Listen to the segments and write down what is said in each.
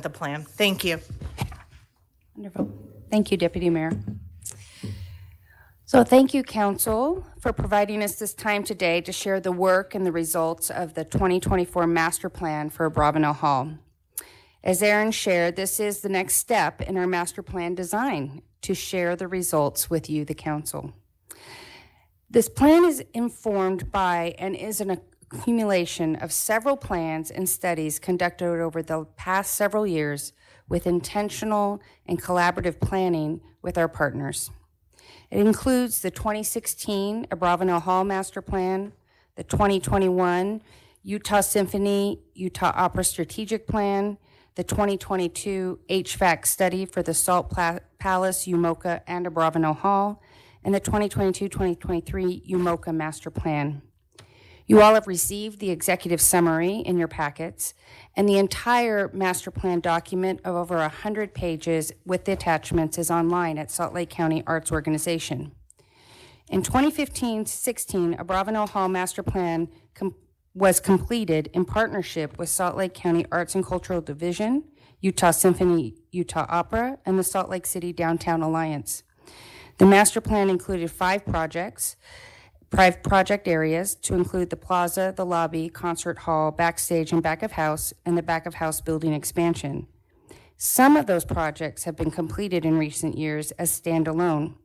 the plan. Thank you. Wonderful. Thank you, Deputy Mayor. So thank you, Council, for providing us this time today to share the work and the results of the 2024 Master Plan for Abravanel Hall. As Aaron shared, this is the next step in our master plan design to share the results with you, the Council. This plan is informed by and is an accumulation of several plans and studies conducted over the past several years with intentional and collaborative planning with our partners. It includes the 2016 Abravanel Hall Master Plan, the 2021 Utah Symphony, Utah Opera Strategic Plan, the 2022 HVAC study for the Salt Palace, UMOCA, and Abravanel Hall, and the 2022-2023 UMOCA Master Plan. You all have received the executive summary in your packets, and the entire master plan document of over 100 pages with the attachments is online at Salt Lake County Arts Organization. In 2015-16, Abravanel Hall Master Plan was completed in partnership with Salt Lake County Arts and Cultural Division, Utah Symphony, Utah Opera, and the Salt Lake City Downtown Alliance. The master plan included 5 project areas to include the plaza, the lobby, concert hall, backstage and back of house, and the back of house building expansion. Some of those projects have been completed in recent years as standalone.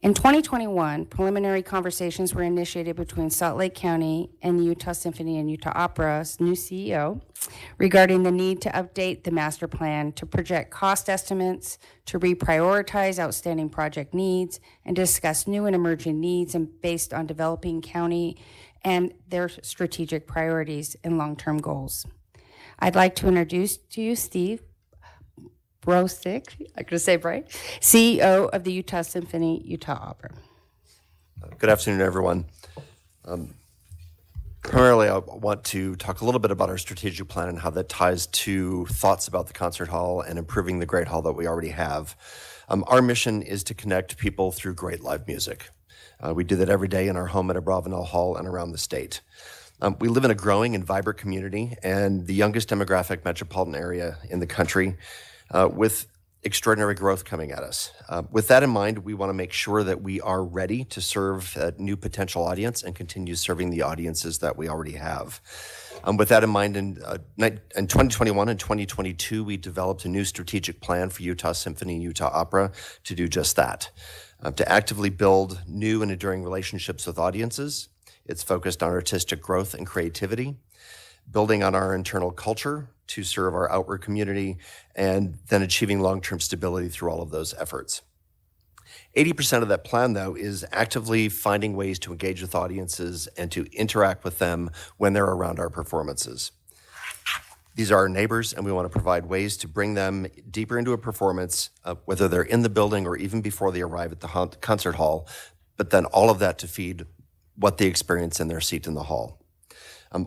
In 2021, preliminary conversations were initiated between Salt Lake County and the Utah Symphony and Utah Opera's new CEO regarding the need to update the master plan to project cost estimates, to reprioritize outstanding project needs, and discuss new and emerging needs and based on developing county and their strategic priorities and long-term goals. I'd like to introduce to you Steve Brosick, I could say right, CEO of the Utah Symphony, Utah Opera. Good afternoon, everyone. Primarily, I want to talk a little bit about our strategic plan and how that ties to thoughts about the concert hall and improving the great hall that we already have. Our mission is to connect people through great live music. We do that every day in our home at Abravanel Hall and around the state. We live in a growing and vibrant community and the youngest demographic metropolitan area in the country, with extraordinary growth coming at us. With that in mind, we want to make sure that we are ready to serve a new potential audience and continue serving the audiences that we already have. With that in mind, in 2021 and 2022, we developed a new strategic plan for Utah Symphony and Utah Opera to do just that, to actively build new and enduring relationships with audiences. It's focused on artistic growth and creativity, building on our internal culture to serve our outward community, and then achieving long-term stability through all of those efforts. 80% of that plan, though, is actively finding ways to engage with audiences and to interact with them when they're around our performances. These are our neighbors, and we want to provide ways to bring them deeper into a performance, whether they're in the building or even before they arrive at the concert hall, but then all of that to feed what they experience in their seat in the hall.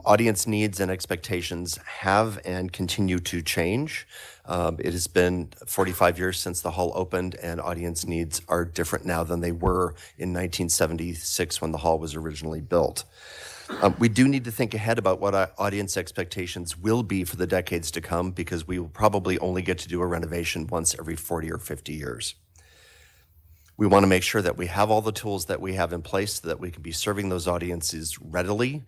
Audience needs and expectations have and continue to change. It has been 45 years since the hall opened, and audience needs are different now than they were in 1976 when the hall was originally built. We do need to think ahead about what our audience expectations will be for the decades to come, because we will probably only get to do a renovation once every 40 or 50 years. We want to make sure that we have all the tools that we have in place so that we can be serving those audiences readily,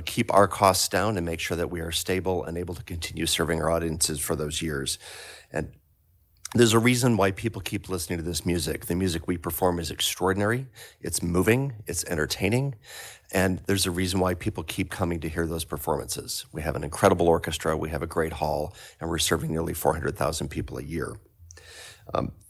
keep our costs down, and make sure that we are stable and able to continue serving our audiences for those years. And there's a reason why people keep listening to this music. The music we perform is extraordinary, it's moving, it's entertaining, and there's a reason why people keep coming to hear those performances. We have an incredible orchestra, we have a great hall, and we're serving nearly 400,000 people a year.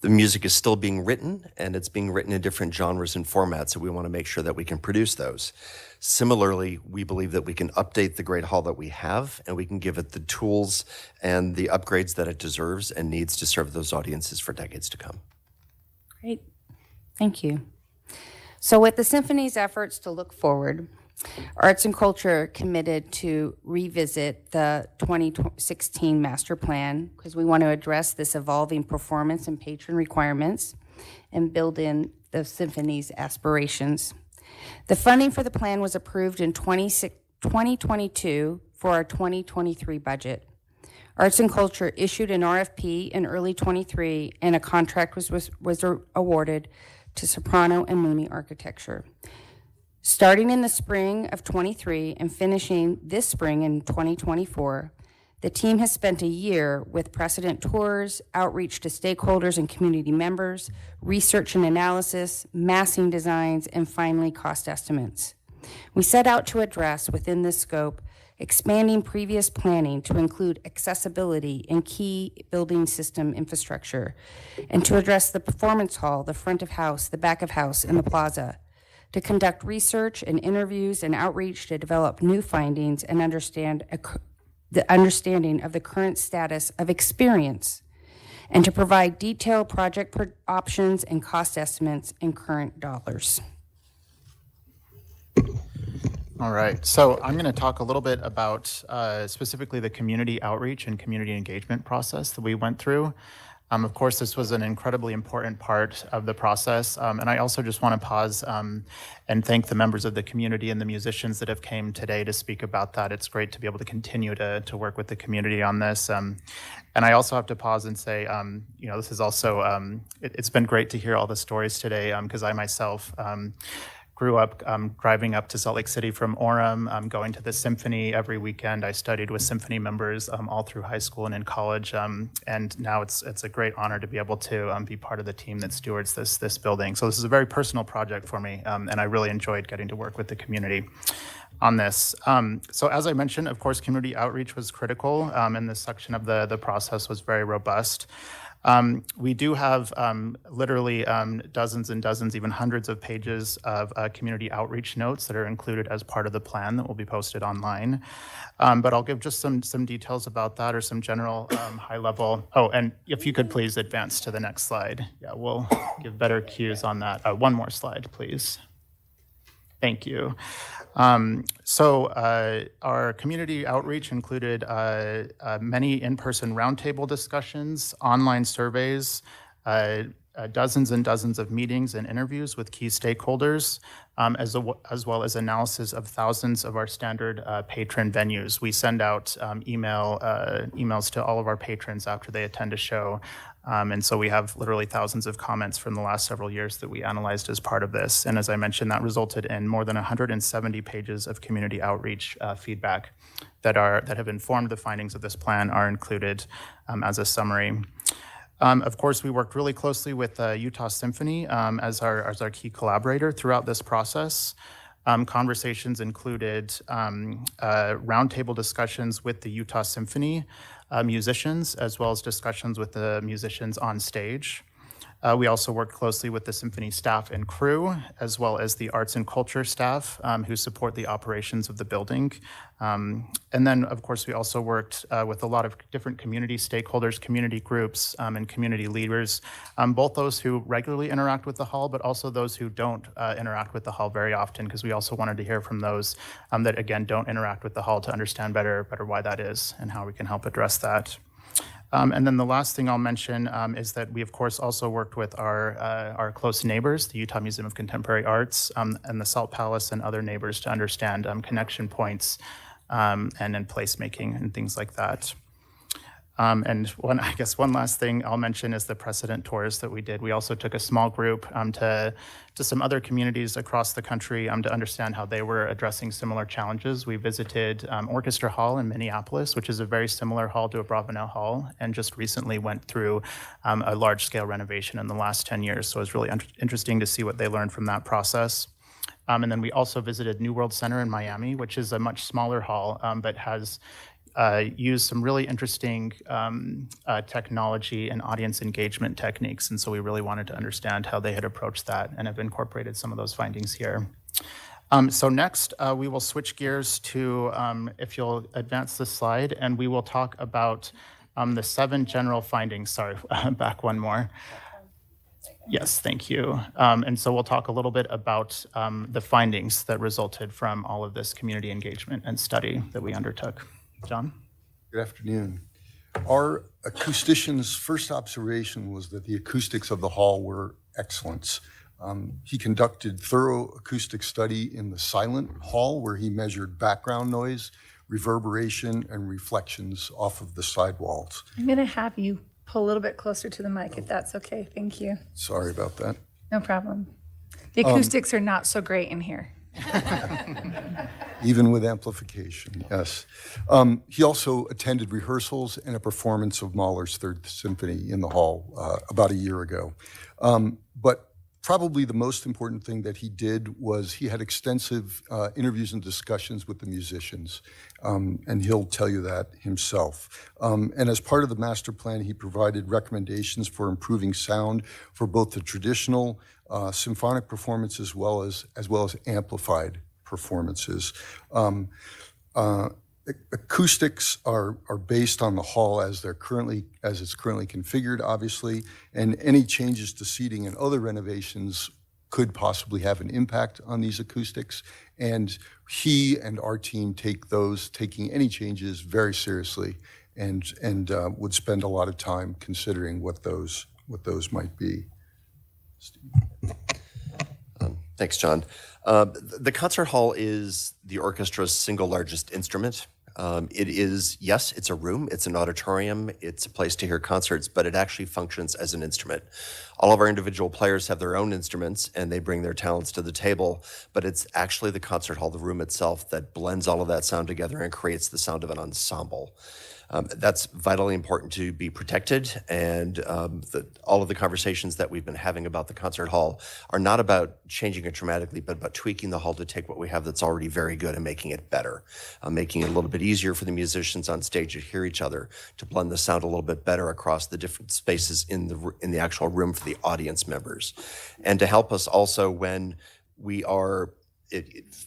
The music is still being written, and it's being written in different genres and formats, so we want to make sure that we can produce those. Similarly, we believe that we can update the great hall that we have, and we can give it the tools and the upgrades that it deserves and needs to serve those audiences for decades to come. Great. Thank you. So with the Symphony's efforts to look forward, Arts and Culture committed to revisit the 2016 master plan because we want to address this evolving performance and patron requirements and build in the Symphony's aspirations. The funding for the plan was approved in 2022 for our 2023 budget. Arts and Culture issued an RFP in early 23, and a contract was awarded to Soprano and Mooney Architecture. Starting in the spring of 23 and finishing this spring in 2024, the team has spent a year with precedent tours, outreach to stakeholders and community members, research and analysis, massing designs, and finally cost estimates. We set out to address within this scope expanding previous planning to include accessibility and key building system infrastructure, and to address the performance hall, the front of house, the back of house, and the plaza, to conduct research and interviews and outreach to develop new findings and the understanding of the current status of experience, and to provide detailed project options and cost estimates in current dollars. All right, so I'm going to talk a little bit about specifically the community outreach and community engagement process that we went through. Of course, this was an incredibly important part of the process, and I also just want to pause and thank the members of the community and the musicians that have came today to speak about that. It's great to be able to continue to work with the community on this. And I also have to pause and say, this is also, it's been great to hear all the stories today, because I myself grew up driving up to Salt Lake City from Orem, going to the symphony every weekend. I studied with symphony members all through high school and in college, and now it's a great honor to be able to be part of the team that stewards this building. So this is a very personal project for me, and I really enjoyed getting to work with the community on this. So as I mentioned, of course, community outreach was critical, and this section of the process was very robust. We do have literally dozens and dozens, even hundreds of pages of community outreach notes that are included as part of the plan that will be posted online. But I'll give just some details about that, or some general high level. Oh, and if you could please advance to the next slide. Yeah, we'll give better cues on that. One more slide, please. Thank you. So our community outreach included many in-person roundtable discussions, online surveys, dozens and dozens of meetings and interviews with key stakeholders, as well as analysis of thousands of our standard patron venues. We send out emails to all of our patrons after they attend a show. And so we have literally thousands of comments from the last several years that we analyzed as part of this. And as I mentioned, that resulted in more than 170 pages of community outreach feedback that have informed the findings of this plan, are included as a summary. Of course, we worked really closely with Utah Symphony as our key collaborator throughout this process. Conversations included roundtable discussions with the Utah Symphony musicians, as well as discussions with the musicians on stage. We also worked closely with the symphony staff and crew, as well as the arts and culture staff who support the operations of the building. And then, of course, we also worked with a lot of different community stakeholders, community groups, and community leaders, both those who regularly interact with the hall, but also those who don't interact with the hall very often, because we also wanted to hear from those that, again, don't interact with the hall, to understand better why that is and how we can help address that. And then the last thing I'll mention is that we, of course, also worked with our close neighbors, the Utah Museum of Contemporary Arts and the Salt Palace, and other neighbors, to understand connection points and then placemaking and things like that. And one last thing I'll mention is the precedent tours that we did. We also took a small group to some other communities across the country to understand how they were addressing similar challenges. We visited Orchestra Hall in Minneapolis, which is a very similar hall to Abravanel Hall, and just recently went through a large-scale renovation in the last 10 years. So it was really interesting to see what they learned from that process. And then we also visited New World Center in Miami, which is a much smaller hall, but has used some really interesting technology and audience engagement techniques. And so we really wanted to understand how they had approached that, and have incorporated some of those findings here. So next, we will switch gears to, if you'll advance this slide, and we will talk about the 7 general findings. Sorry, back one more. Yes, thank you. And so we'll talk a little bit about the findings that resulted from all of this community engagement and study that we undertook. John? Good afternoon. Our acoustician's first observation was that the acoustics of the hall were excellent. He conducted thorough acoustic study in the silent hall, where he measured background noise, reverberation and reflections off of the sidewalls. I'm going to have you pull a little bit closer to the mic if that's okay. Thank you. Sorry about that. No problem. The acoustics are not so great in here. Even with amplification, yes. He also attended rehearsals and a performance of Mahler's Third Symphony in the hall about a year ago. But probably the most important thing that he did was he had extensive interviews and discussions with the musicians, and he'll tell you that himself. And as part of the master plan, he provided recommendations for improving sound for both the traditional symphonic performance as well as amplified performances. Acoustics are based on the hall as it's currently configured, obviously, and any changes to seating and other renovations could possibly have an impact on these acoustics. And he and our team taking any changes very seriously, and would spend a lot of time considering what those might be. Thanks, John. The concert hall is the orchestra's single largest instrument. It is, yes, it's a room, it's an auditorium, it's a place to hear concerts, but it actually functions as an instrument. All of our individual players have their own instruments and they bring their talents to the table, but it's actually the concert hall, the room itself, that blends all of that sound together and creates the sound of an ensemble. That's vitally important to be protected, and all of the conversations that we've been having about the concert hall are not about changing it dramatically, but about tweaking the hall to take what we have that's already very good and making it better, making it a little bit easier for the musicians on stage to hear each other, to blend the sound a little bit better across the different spaces in the actual room for the audience members, and to help us also when we are,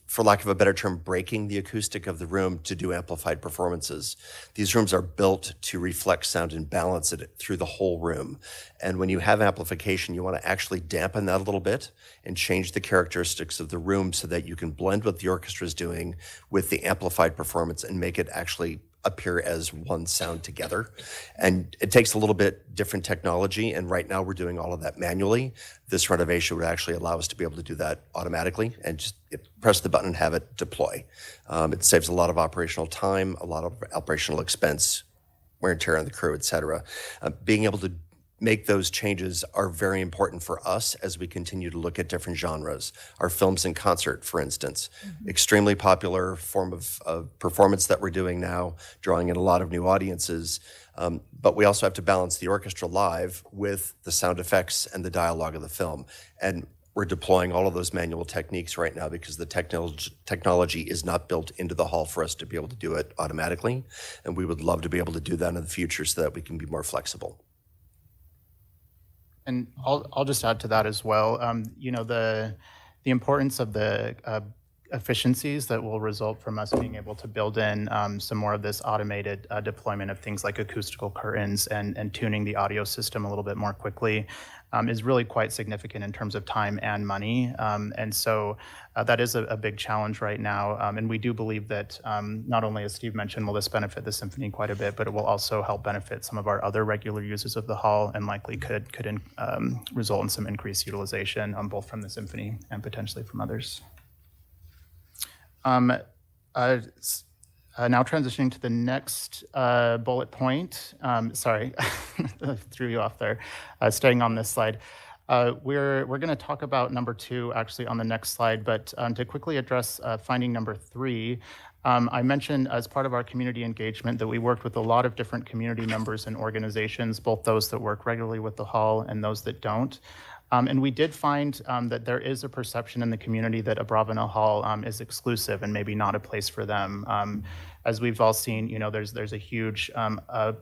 for lack of a better term, breaking the acoustic of the room to do amplified performances. These rooms are built to reflect sound and balance it through the whole room. And when you have amplification, you want to actually dampen that a little bit and change the characteristics of the room so that you can blend what the orchestra is doing with the amplified performance and make it actually appear as one sound together. And it takes a little bit different technology, and right now we're doing all of that manually. This renovation would actually allow us to be able to do that automatically and just press the button and have it deploy. It saves a lot of operational time, a lot of operational expense, wear and tear on the crew, et cetera. Being able to make those changes are very important for us as we continue to look at different genres. Our films in concert, for instance, extremely popular form of performance that we're doing now, drawing in a lot of new audiences. But we also have to balance the orchestra live with the sound effects and the dialogue of the film. And we're deploying all of those manual techniques right now because the technology is not built into the hall for us to be able to do it automatically. And we would love to be able to do that in the future so that we can be more flexible. And I'll just add to that as well. The importance of the efficiencies that will result from us being able to build in some more of this automated deployment of things like acoustical curtains and tuning the audio system a little bit more quickly is really quite significant in terms of time and money. And so that is a big challenge right now. And we do believe that not only, as Steve mentioned, will this benefit the symphony quite a bit, but it will also help benefit some of our other regular users of the hall and likely could result in some increased utilization both from the symphony and potentially from others. Now transitioning to the next bullet point. Sorry, threw you off there. Staying on this slide. We're going to talk about number 2 actually on the next slide, but to quickly address finding number 3, I mentioned as part of our community engagement that we worked with a lot of different community members and organizations, both those that work regularly with the hall and those that don't. And we did find that there is a perception in the community that Abravanel Hall is exclusive and maybe not a place for them. As we've all seen, there's a huge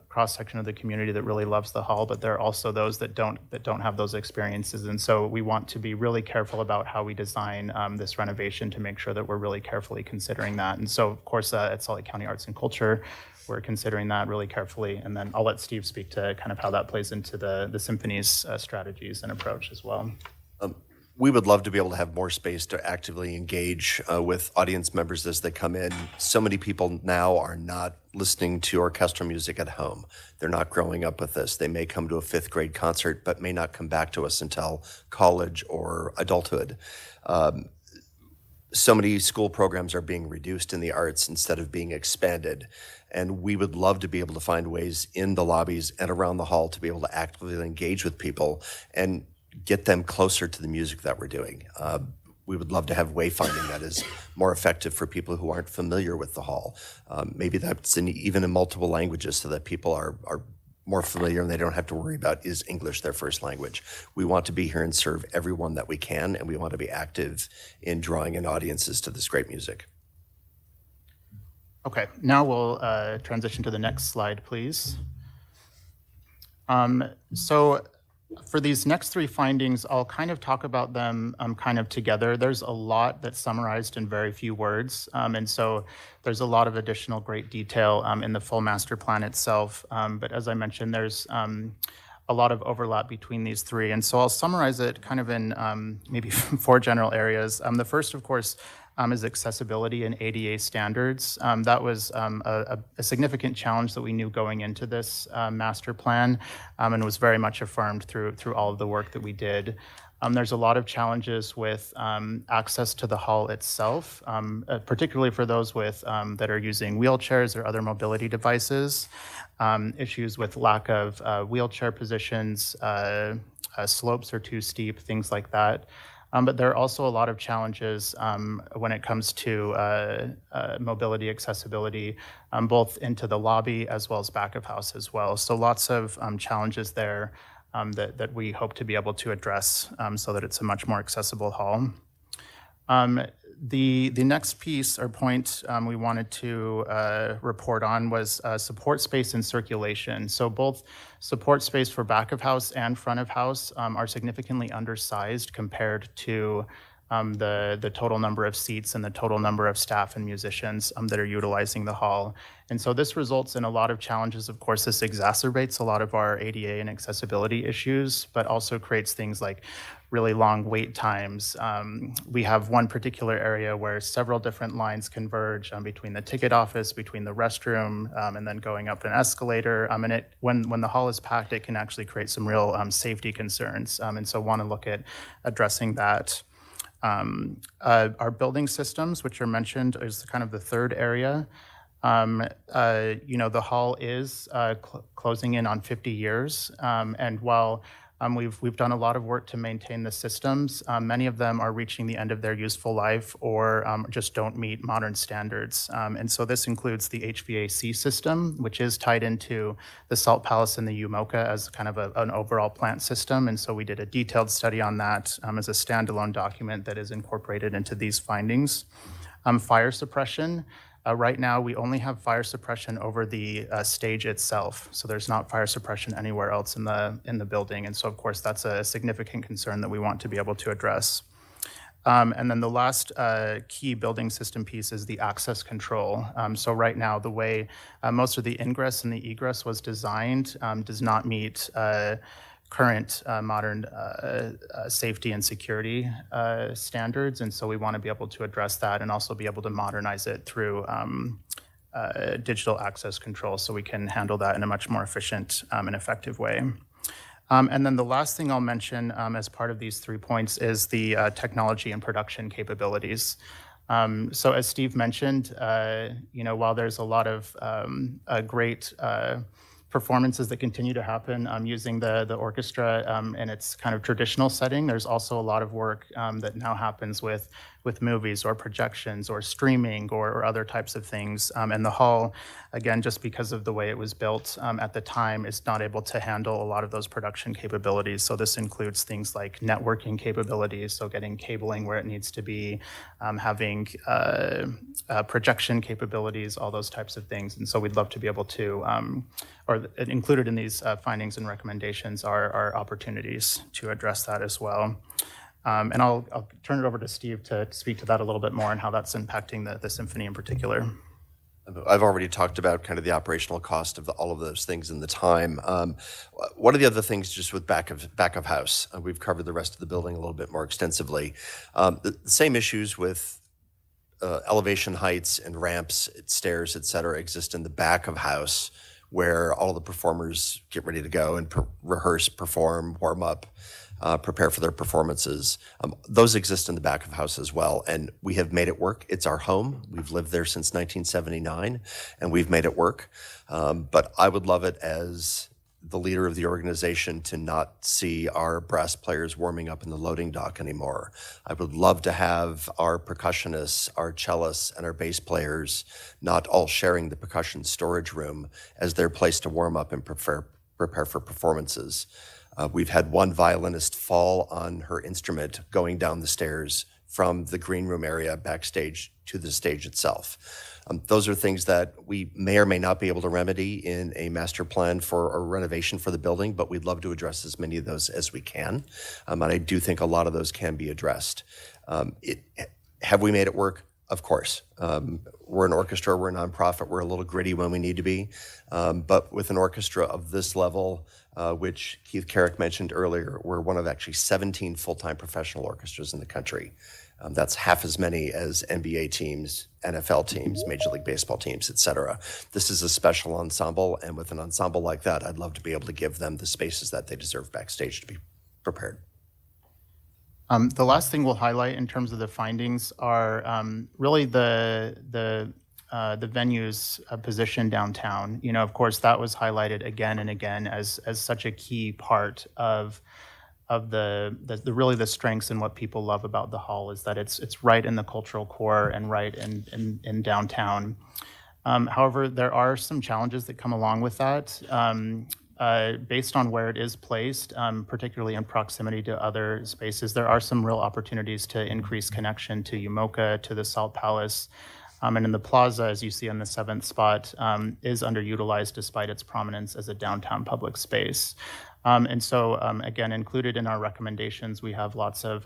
cross-section of the community that really loves the hall, but there are also those that don't have those experiences. And so we want to be really careful about how we design this renovation to make sure that we're really carefully considering that. And so, of course, at Salt Lake County Arts and Culture, we're considering that really carefully. And then I'll let Steve speak to kind of how that plays into the symphony's strategies and approach as well. We would love to be able to have more space to actively engage with audience members as they come in. So many people now are not listening to orchestral music at home. They're not growing up with this. They may come to a 5th grade concert, but may not come back to us until college or adulthood. so many school programs are being reduced in the arts instead of being expanded. And we would love to be able to find ways in the lobbies and around the hall to be able to actively engage with people and get them closer to the music that we're doing. We would love to have wayfinding that is more effective for people who aren't familiar with the hall. Maybe that's even in multiple languages so that people are more familiar and they don't have to worry about is English their first language. We want to be here and serve everyone that we can, and we want to be active in drawing in audiences to this great music. Okay, now we'll transition to the next slide, please. So for these next three findings, I'll kind of talk about them kind of together. There's a lot that's summarized in very few words, and so there's a lot of additional great detail in the full master plan itself. But as I mentioned, there's a lot of overlap between these three, and so I'll summarize it kind of in maybe four general areas. The first, of course, is accessibility and ADA standards. That was a significant challenge that we knew going into this master plan, and was very much affirmed through all of the work that we did. There's a lot of challenges with access to the hall itself, particularly for those with that are using wheelchairs or other mobility devices. Issues with lack of wheelchair positions, slopes are too steep, things like that. But there are also a lot of challenges when it comes to mobility accessibility, both into the lobby as well as back of house as well. So lots of challenges there that we hope to be able to address so that it's a much more accessible hall. The next piece or point we wanted to report on was support space and circulation. So both support space for back of house and front of house are significantly undersized compared to the total number of seats and the total number of staff and musicians that are utilizing the hall. And so this results in a lot of challenges. Of course, this exacerbates a lot of our ADA and accessibility issues, but also creates things like really long wait times. We have one particular area where several different lines converge between the ticket office, between the restroom, and then going up an escalator. And when the hall is packed, it can actually create some real safety concerns. And so want to look at addressing that. Our building systems, which are mentioned, is kind of the third area. The hall is closing in on 50 years, and while we've done a lot of work to maintain the systems, many of them are reaching the end of their useful life or just don't meet modern standards. And so this includes the HVAC system, which is tied into the Salt Palace and the UMOCA as kind of an overall plant system. And so we did a detailed study on that as a standalone document that is incorporated into these findings. Fire suppression. Right now, we only have fire suppression over the stage itself, so there's not fire suppression anywhere else in the building, and so of course that's a significant concern that we want to be able to address. And then the last key building system piece is the access control. So right now, the way most of the ingress and the egress was designed does not meet current modern safety and security standards, and so we want to be able to address that and also be able to modernize it through digital access control so we can handle that in a much more efficient and effective way. And then the last thing I'll mention as part of these 3 points is the technology and production capabilities. So as Steve mentioned, while there's a lot of great performances that continue to happen using the orchestra in its kind of traditional setting, there's also a lot of work that now happens with movies or projections or streaming or other types of things. And the hall, again, just because of the way it was built at the time, is not able to handle a lot of those production capabilities. So this includes things like networking capabilities, so getting cabling where it needs to be, having projection capabilities, all those types of things. And so we'd love to be able to, or included in these findings and recommendations are opportunities to address that as well. And I'll turn it over to Steve to speak to that a little bit more and how that's impacting the symphony in particular. I've already talked about kind of the operational cost of all of those things and the time. One of the other things just with back of house, we've covered the rest of the building a little bit more extensively. The same issues with elevation heights and ramps, stairs, et cetera, exist in the back of house where all the performers get ready to go and rehearse, perform, warm up, prepare for their performances. Those exist in the back of house as well, and we have made it work. It's our home. We've lived there since 1979, and we've made it work. But I would love it as the leader of the organization to not see our brass players warming up in the loading dock anymore. I would love to have our percussionists, our cellists, and our bass players not all sharing the percussion storage room as their place to warm up and prepare for performances. We've had one violinist fall on her instrument going down the stairs from the green room area backstage to the stage itself. Those are things that we may or may not be able to remedy in a master plan for a renovation for the building, but we'd love to address as many of those as we can. And I do think a lot of those can be addressed. Have we made it work? Of course. We're an orchestra, we're a nonprofit, we're a little gritty when we need to be. But with an orchestra of this level, which Keith Carrick mentioned earlier, we're one of actually 17 full-time professional orchestras in the country. That's half as many as NBA teams, NFL teams, Major League Baseball teams, et cetera. This is a special ensemble, and with an ensemble like that, I'd love to be able to give them the spaces that they deserve backstage to be prepared. The last thing we'll highlight in terms of the findings are really the venue's position downtown. You know, of course, that was highlighted again and again as such a key part of the really the strengths and what people love about the hall is that it's right in the cultural core and right in downtown. However, there are some challenges that come along with that. Based on where it is placed, particularly in proximity to other spaces, there are some real opportunities to increase connection to UMOCA, to the Salt Palace. And in the plaza, as you see on the 7th spot, is underutilized despite its prominence as a downtown public space. And so, again, included in our recommendations, we have lots of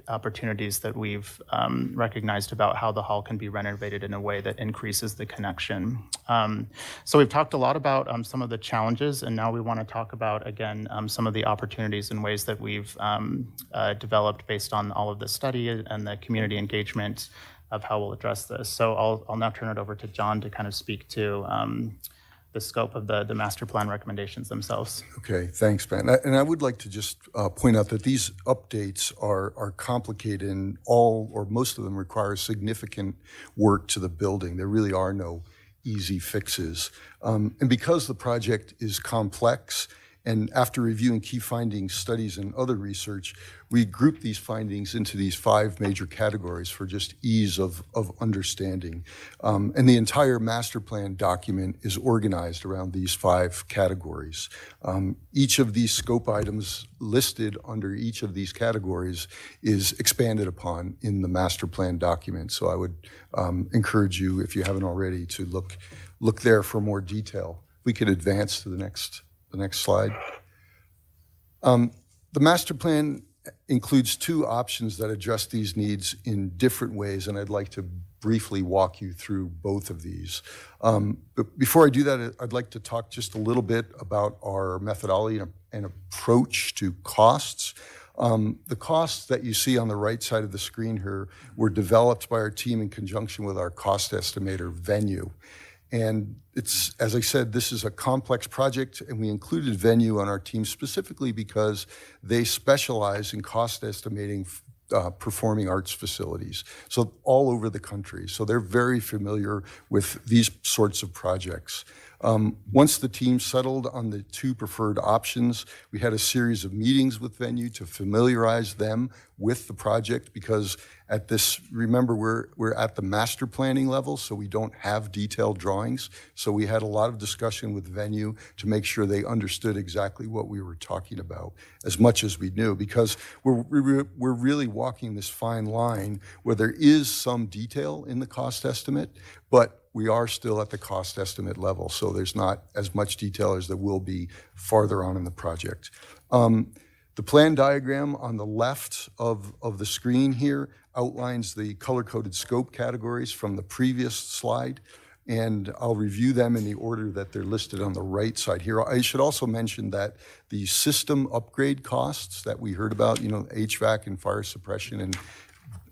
opportunities that we've recognized about how the hall can be renovated in a way that increases the connection. So we've talked a lot about some of the challenges, and now we want to talk about, again, some of the opportunities and ways that we've developed based on all of the study and the community engagement of how we'll address this. So I'll now turn it over to John to kind of speak to the scope of the master plan recommendations themselves. Okay, thanks, Ben. And I would like to just point out that these updates are complicated, and all or most of them require significant work to the building. There really are no easy fixes. And because the project is complex, and after reviewing key findings, studies, and other research, we grouped these findings into these 5 major categories for just ease of understanding. And the entire master plan document is organized around these 5 categories. Each of these scope items listed under each of these categories is expanded upon in the master plan document. So I would encourage you, if you haven't already, to look there for more detail. We could advance to the next slide. The master plan includes 2 options that address these needs in different ways, and I'd like to briefly walk you through both of these. But before I do that, I'd like to talk just a little bit about our methodology and approach to costs. The costs that you see on the right side of the screen here were developed by our team in conjunction with our cost estimator, Venue. And it's, as I said, this is a complex project, and we included Venue on our team specifically because they specialize in cost estimating performing arts facilities, so all over the country. So they're very familiar with these sorts of projects. Once the team settled on the 2 preferred options, we had a series of meetings with Venue to familiarize them with the project, because remember, we're at the master planning level, so we don't have detailed drawings. So we had a lot of discussion with Venue to make sure they understood exactly what we were talking about, as much as we knew, because we're really walking this fine line where there is some detail in the cost estimate, but we are still at the cost estimate level, so there's not as much detail as there will be farther on in the project. The plan diagram on the left of the screen here outlines the color-coded scope categories from the previous slide, and I'll review them in the order that they're listed on the right side here. I should also mention that the system upgrade costs that we heard about, HVAC and fire suppression and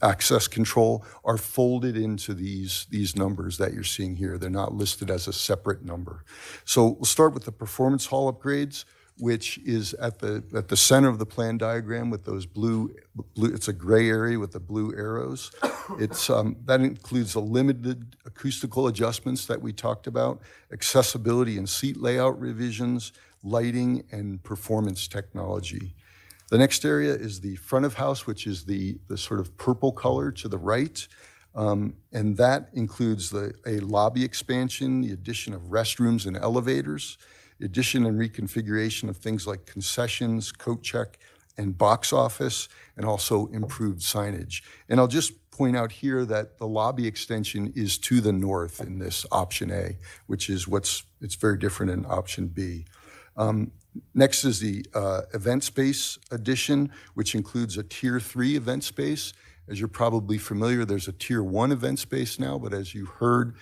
access control are folded into these numbers that you're seeing here. They're not listed as a separate number. So we'll start with the performance hall upgrades, which is at the center of the plan diagram with those blue, it's a gray area with the blue arrows. It's that includes the limited acoustical adjustments that we talked about, accessibility and seat layout revisions, lighting, and performance technology. The next area is the front of house, which is the sort of purple color to the right. And that includes a lobby expansion, the addition of restrooms and elevators, addition and reconfiguration of things like concessions, coat check, and box office, and also improved signage. And I'll just point out here that the lobby extension is to the north in this option A, which is it's very different in option B. Next is the event space addition, which includes a tier 3 event space. As you're probably familiar, there's a tier 1 event space now, but as you heard,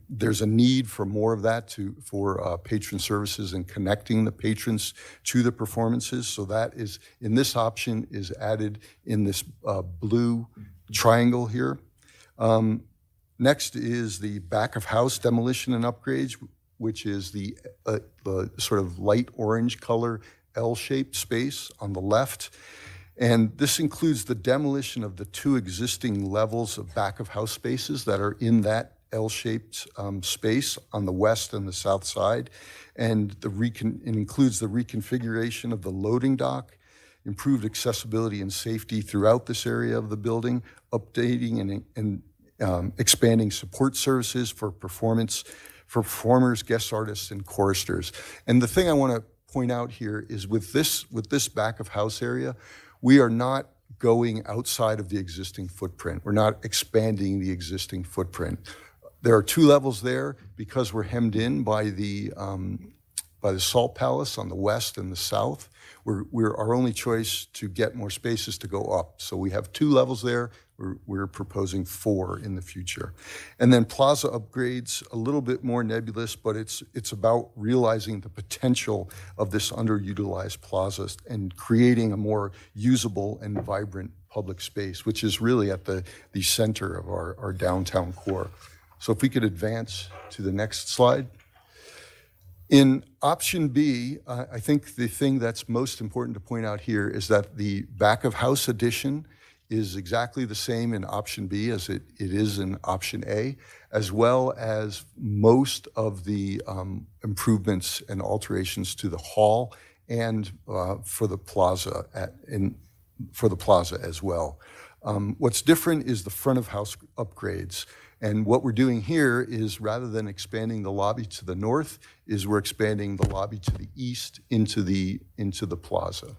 there's a need for more of that for patron services and connecting the patrons to the performances. So that is, in this option, is added in this blue triangle here. Next is the back of house demolition and upgrades, which is the sort of light orange color L-shaped space on the left. And this includes the demolition of the 2 existing levels of back of house spaces that are in that L-shaped space on the west and the south side. And it includes the reconfiguration of the loading dock, improved accessibility and safety throughout this area of the building, updating and expanding support services for performers, guest artists, and choristers. And the thing I want to point out here is with this back of house area, we are not going outside of the existing footprint. We're not expanding the existing footprint. There are 2 levels there because we're hemmed in by the Salt Palace on the west and the south. We're our only choice to get more spaces to go up. So we have 2 levels there. We're proposing 4 in the future. And then plaza upgrades, a little bit more nebulous, but it's about realizing the potential of this underutilized plaza and creating a more usable and vibrant public space, which is really at the center of our downtown core. So if we could advance to the next slide. In option B, I think the thing that's most important to point out here is that the back of house addition is exactly the same in option B as it is in option A, as well as most of the improvements and alterations to the hall and for the plaza as well. What's different is the front of house upgrades. And what we're doing here is, rather than expanding the lobby to the north, is we're expanding the lobby to the east into the plaza.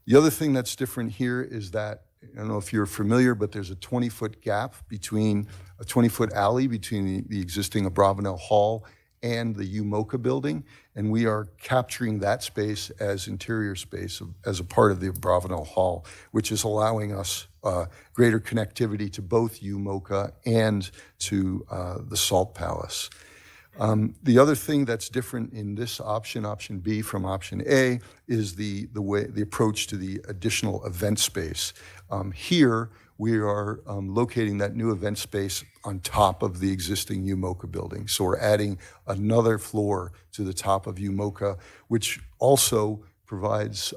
The other thing that's different here is that, I don't know if you're familiar, but there's a 20-foot gap between, a 20-foot alley between the existing Abravanel Hall and the UMOCA building, and we are capturing that space as interior space as a part of the Abravanel Hall, which is allowing us greater connectivity to both UMOCA and to the Salt Palace. The other thing that's different in this option B from option A, is the approach to the additional event space. Here, we are locating that new event space on top of the existing UMOCA building. So we're adding another floor to the top of UMOCA, which also provides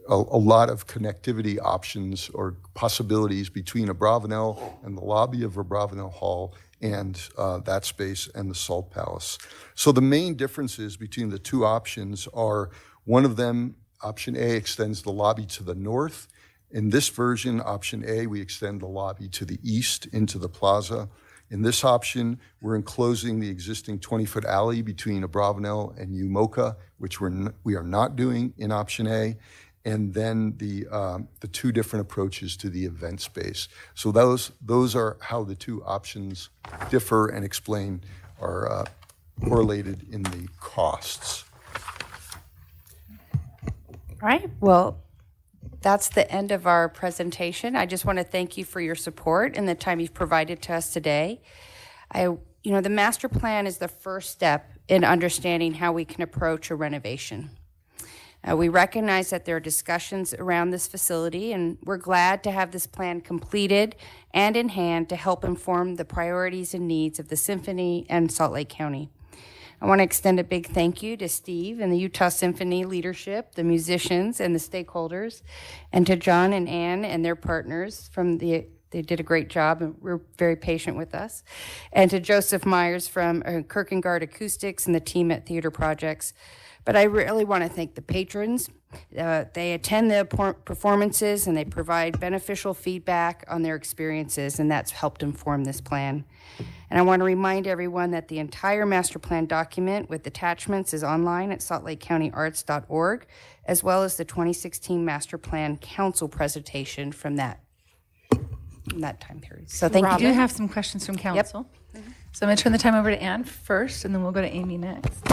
a lot of connectivity options or possibilities between Abravanel and the lobby of Abravanel Hall and that space and the Salt Palace. So the main differences between the 2 options are, one of them, option A, extends the lobby to the north. In this version, option A, we extend the lobby to the east into the plaza. In this option, we're enclosing the existing 20-foot alley between Abravanel and UMOCA, which we are not doing in option A. And then the 2 different approaches to the event space. So those are how the 2 options differ and explain are correlated in the costs. All right, well, that's the end of our presentation. I just want to thank you for your support and the time you've provided to us today. The master plan is the first step in understanding how we can approach a renovation. We recognize that there are discussions around this facility, and we're glad to have this plan completed and in hand to help inform the priorities and needs of the Symphony and Salt Lake County. I want to extend a big thank you to Steve and the Utah Symphony leadership, the musicians and the stakeholders, and to John and Ann and their partners they did a great job and were very patient with us. And to Joseph Myers from Kierkegaard Acoustics and the team at Theater Projects. But I really want to thank the patrons. They attend the performances and they provide beneficial feedback on their experiences, and that's helped inform this plan. And I want to remind everyone that the entire master plan document with attachments is online at saltlakecountyarts.org, as well as the 2016 master plan council presentation from that time period. So thank We do you. have some questions from council. So I'm going to turn the time over to Ann first, and then we'll go to Amy next.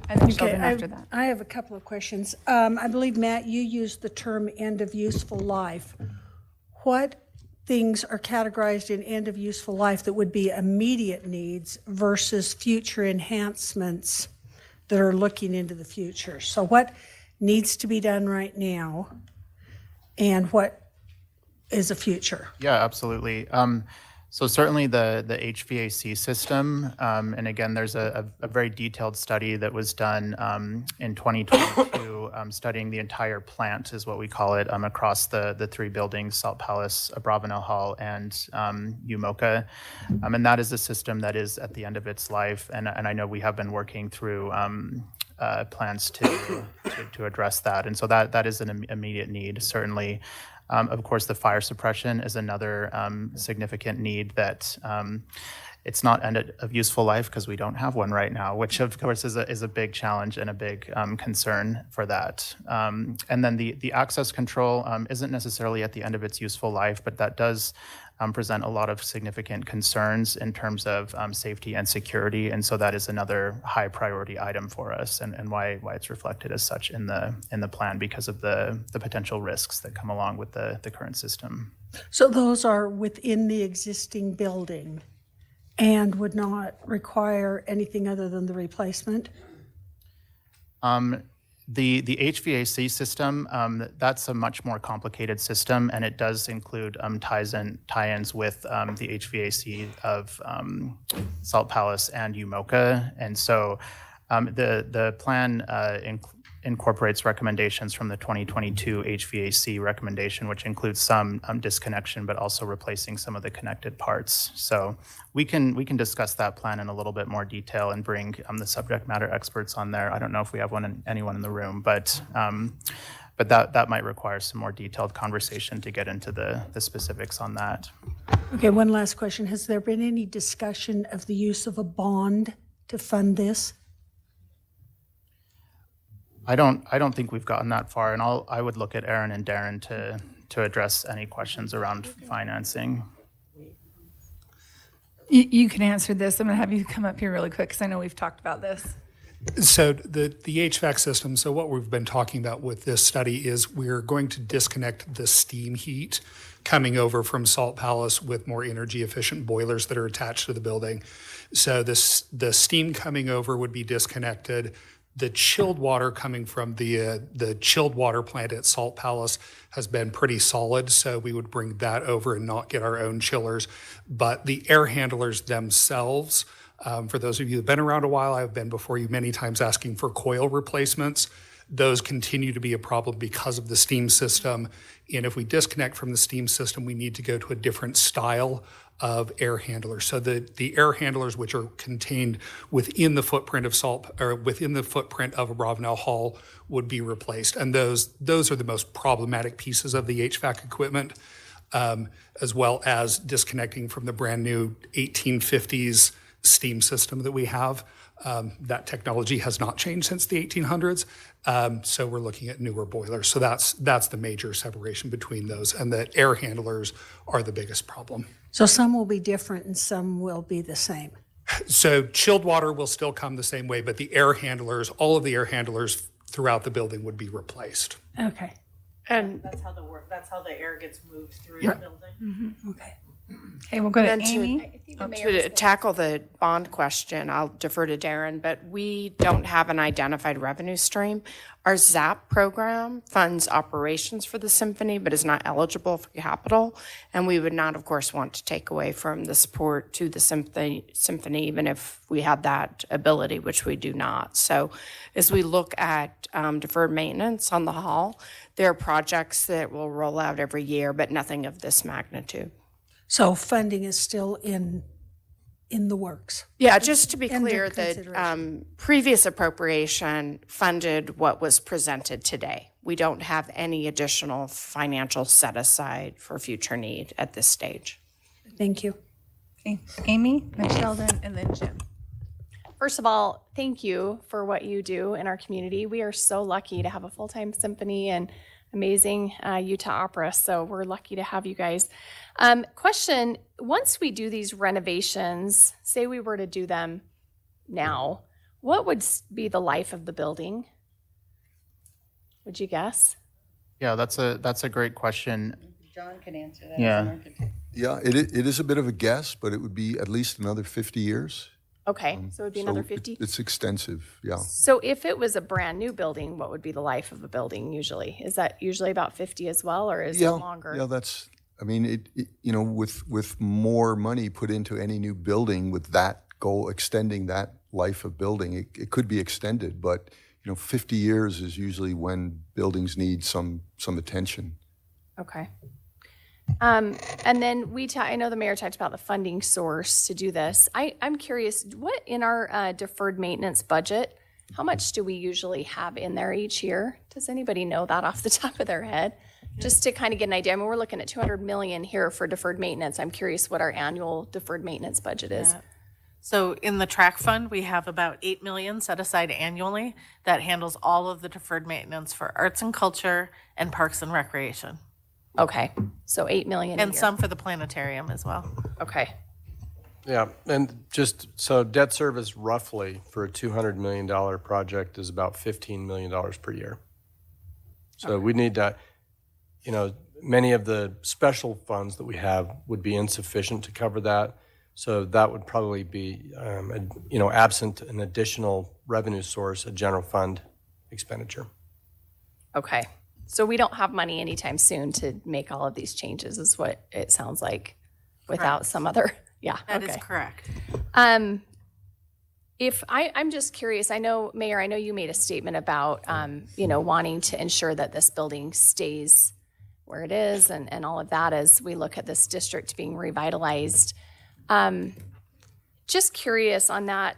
And then Sheldon after that. I have a couple of questions. I believe, Matt, you used the term end of useful life. What things are categorized in end of useful life that would be immediate needs versus future enhancements that are looking into the future? So what needs to be done right now and what is a future? Yeah, absolutely. So certainly the HVAC system, and again, there's a very detailed study that was done in 2022, studying the entire plant is what we call it, across the three buildings, Salt Palace, Abravanel Hall, and UMOCA. And that is a system that is at the end of its life. And I know we have been working through plans to address that. And so that is an immediate need, certainly. Of course, the fire suppression is another significant need that it's not end of useful life because we don't have one right now, which of course is a big challenge and a big concern for that. And then the access control isn't necessarily at the end of its useful life, but that does present a lot of significant concerns in terms of safety and security. And so that is another high priority item for us and why it's reflected as such in the plan because of the potential risks that come along with the current system. So those are within the existing building and would not require anything other than the replacement? The HVAC system, that's a much more complicated system, and it does include tie-ins with the HVAC of Salt Palace and UMOCA. And so the plan incorporates recommendations from the 2022 HVAC recommendation, which includes some disconnection, but also replacing some of the connected parts. So we can discuss that plan in a little bit more detail and bring the subject matter experts on there. I don't know if we have anyone in the room, but that might require some more detailed conversation to get into the specifics on that. Okay, one last question. Has there been any discussion of the use of a bond to fund this? I don't think we've gotten that far, and I would look at Aaron and Darren to address any questions around financing. You can answer this. I'm going to have you come up here really quick because I know we've talked about this. So the HVAC system, so what we've been talking about with this study is we're going to disconnect the steam heat coming over from Salt Palace with more energy efficient boilers that are attached to the building. So the steam coming over would be disconnected. The chilled water coming from the chilled water plant at Salt Palace has been pretty solid, so we would bring that over and not get our own chillers. But the air handlers themselves, for those of you who've been around a while, I've been before you many times asking for coil replacements. Those continue to be a problem because of the steam system. And if we disconnect from the steam system, we need to go to a different style of air handlers. So the air handlers, which are contained within the footprint of within the footprint of Abravanel Hall, would be replaced. And those are the most problematic pieces of the HVAC equipment, as well as disconnecting from the brand new 1850s steam system that we have. That technology has not changed since the 1800s. So we're looking at newer boilers. So that's the major separation between those, and the air handlers are the biggest problem. So some will be different and some will be the same. So chilled water will still come the same way, but the air handlers, all of the air handlers throughout the building would be replaced. Okay, And that's how the air gets moved through the building. okay. Okay, we'll go to Then Amy. To tackle the bond question, I'll defer to Darren, but we don't have an identified revenue stream. Our ZAP program funds operations for the symphony, but is not eligible for capital. And we would not, of course, want to take away from the support to the symphony, even if we had that ability, which we do not. So as we look at deferred maintenance on the hall, there are projects that will roll out every year, but nothing of this magnitude. So funding is still in the works. Yeah, just to be Under clear, that consideration. previous appropriation funded what was presented today. We don't have any additional financial set aside for future need at this stage. Thank you. Okay, Amy, then Sheldon, and then Jim. First of all, thank you for what you do in our community. We are so lucky to have a full-time symphony and amazing Utah Opera, so we're lucky to have you guys. Question, once we do these renovations, say we were to do them now, what would be the life of the building? Would you guess? Yeah, that's a great question. John can answer that. Yeah. Yeah, it is a bit of a guess, but it would be at least another 50 years. Okay, so it would be another So 50? It's extensive, yeah. So if it was a brand new building, what would be the life of a building usually? Is that usually about 50 as well, or is it longer? Yeah, that's, I mean, with more money put into any new building, with that goal, extending that life of building, it could be extended, but, 50 years is usually when buildings need some attention. Okay. And then I know the mayor talked about the funding source to do this. I'm curious, what in our deferred maintenance budget, how much do we usually have in there each year? Does anybody know that off the top of their head? Just to kind of get an idea. I mean, we're looking at 200 million here for deferred maintenance. I'm curious what our annual deferred maintenance budget is. So in the track fund, we have about 8 million set aside annually that handles all of the deferred maintenance for arts and culture and parks and recreation. Okay, so 8 million a And year. some for the planetarium as well. Okay, Yeah, and just so debt service roughly for a $200 million project is about $15 million per year. So we need to, many of the special funds that we have would be insufficient to cover that. So that would probably be, absent an additional revenue source, a general fund expenditure. okay. So we don't have money anytime soon to make all of these changes, is what it sounds like, without some other, yeah, That okay. is correct. If I'm just curious, Mayor, I know you made a statement about, wanting to ensure that this building stays where it is and all of that as we look at this district being revitalized. Just curious on that.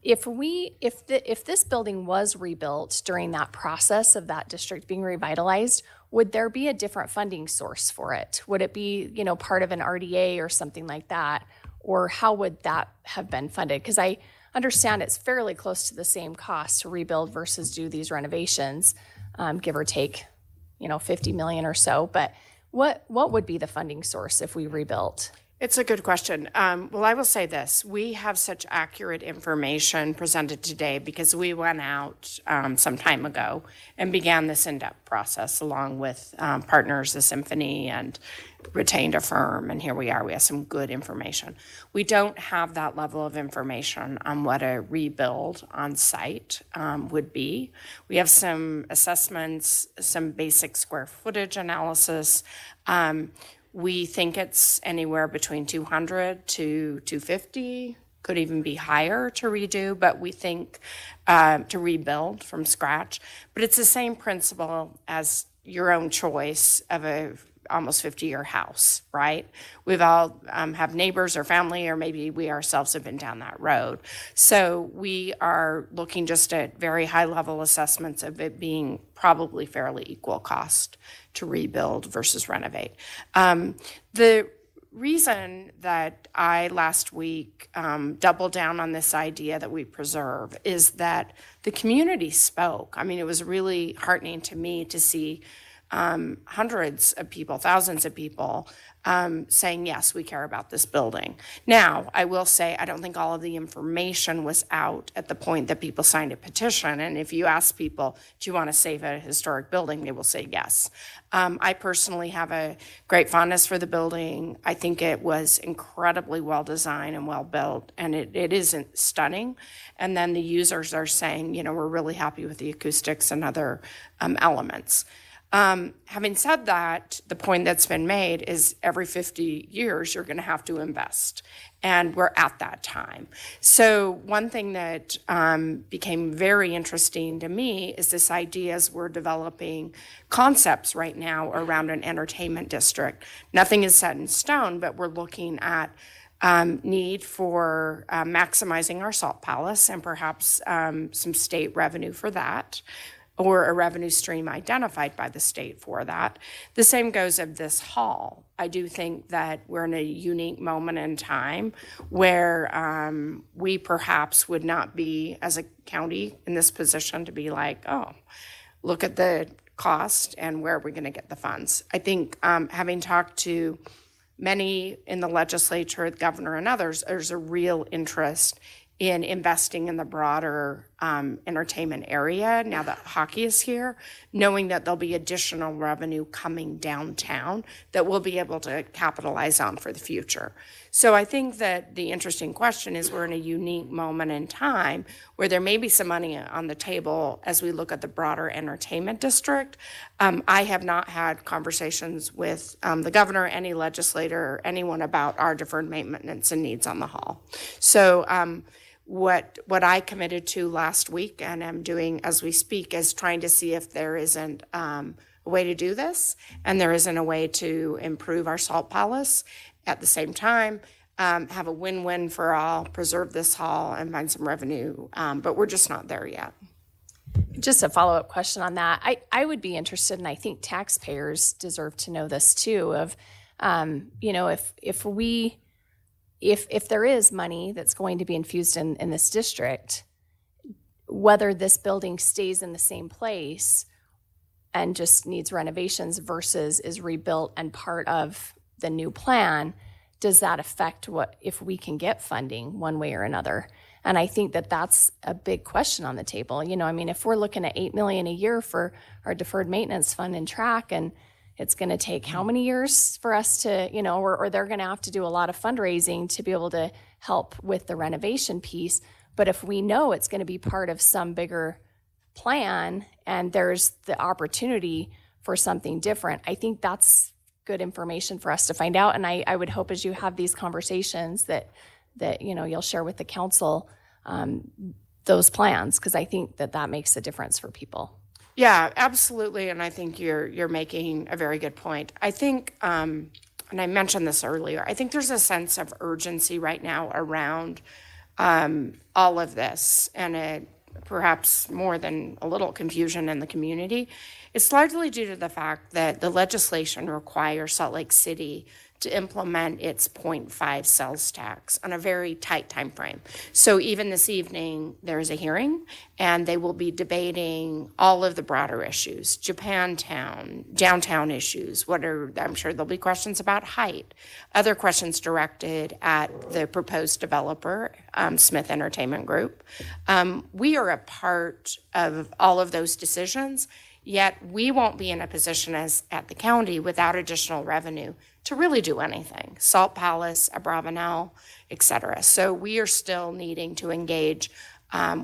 If this building was rebuilt during that process of that district being revitalized, would there be a different funding source for it? Would it be, part of an RDA or something like that? Or how would that have been funded? Because I understand it's fairly close to the same cost to rebuild versus do these renovations, give or take, 50 million or so. But what would be the funding source if we rebuilt? It's a good question. Well, I will say this. We have such accurate information presented today because we went out some time ago and began this in-depth process along with partners, the symphony, and retained a firm. And here we are. We have some good information. We don't have that level of information on what a rebuild on site would be. We have some assessments, some basic square footage analysis. We think it's anywhere between 200 to 250, could even be higher to redo, but we think to rebuild from scratch. But it's the same principle as your own choice of a almost 50-year house, right? We've all have neighbors or family, or maybe we ourselves have been down that road. So we are looking just at very high-level assessments of it being probably fairly equal cost to rebuild versus renovate. The reason that I last week doubled down on this idea that we preserve is that the community spoke. I mean, it was really heartening to me to see hundreds of people, thousands of people saying, yes, we care about this building. Now, I will say, I don't think all of the information was out at the point that people signed a petition. And if you ask people, do you want to save a historic building, they will say yes. I personally have a great fondness for the building. I think it was incredibly well designed and well built, and it isn't stunning. And then the users are saying, we're really happy with the acoustics and other elements. Having said that, the point that's been made is every 50 years, you're going to have to invest. And we're at that time. So one thing that became very interesting to me is this idea as we're developing concepts right now around an entertainment district. Nothing is set in stone, but we're looking at need for maximizing our Salt Palace and perhaps some state revenue for that, or a revenue stream identified by the state for that. The same goes of this hall. I do think that we're in a unique moment in time where we perhaps would not be, as a county, in this position to be like, oh, look at the cost and where are we going to get the funds. I think having talked to many in the legislature, the governor and others, there's a real interest in investing in the broader entertainment area now that hockey is here, knowing that there'll be additional revenue coming downtown that we'll be able to capitalize on for the future. So I think that the interesting question is we're in a unique moment in time where there may be some money on the table as we look at the broader entertainment district. I have not had conversations with the governor, any legislator, or anyone about our deferred maintenance and needs on the hall. So what I committed to last week and am doing as we speak is trying to see if there isn't a way to do this and there isn't a way to improve our Salt Palace at the same time, have a win-win for all, preserve this hall and find some revenue, but we're just not there yet. Just a follow-up question on that. I would be interested, and I think taxpayers deserve to know this too, of, if there is money that's going to be infused in this district, whether this building stays in the same place and just needs renovations versus is rebuilt and part of the new plan, does that affect if we can get funding one way or another? And I think that that's a big question on the table. If we're looking at $8 million a year for our deferred maintenance fund and track, and it's going to take how many years for us to, or they're going to have to do a lot of fundraising to be able to help with the renovation piece. But if we know it's going to be part of some bigger plan and there's the opportunity for something different, I think that's good information for us to find out. And I would hope as you have these conversations that you'll share with the council those plans, because I think that makes a difference for people. Yeah, absolutely, and I think you're making a very good point. I think, and I mentioned this earlier, I think there's a sense of urgency right now around all of this, and perhaps more than a little confusion in the community. It's largely due to the fact that the legislation requires Salt Lake City to implement its 0.5 sales tax on a very tight time frame. So even this evening, there is a hearing, and they will be debating all of the broader issues, Japantown, downtown issues, I'm sure there'll be questions about height, other questions directed at the proposed developer, Smith Entertainment Group. We are a part of all of those decisions, yet we won't be in a position as at the county without additional revenue to really do anything. Salt Palace, Abravanel, et cetera. So we are still needing to engage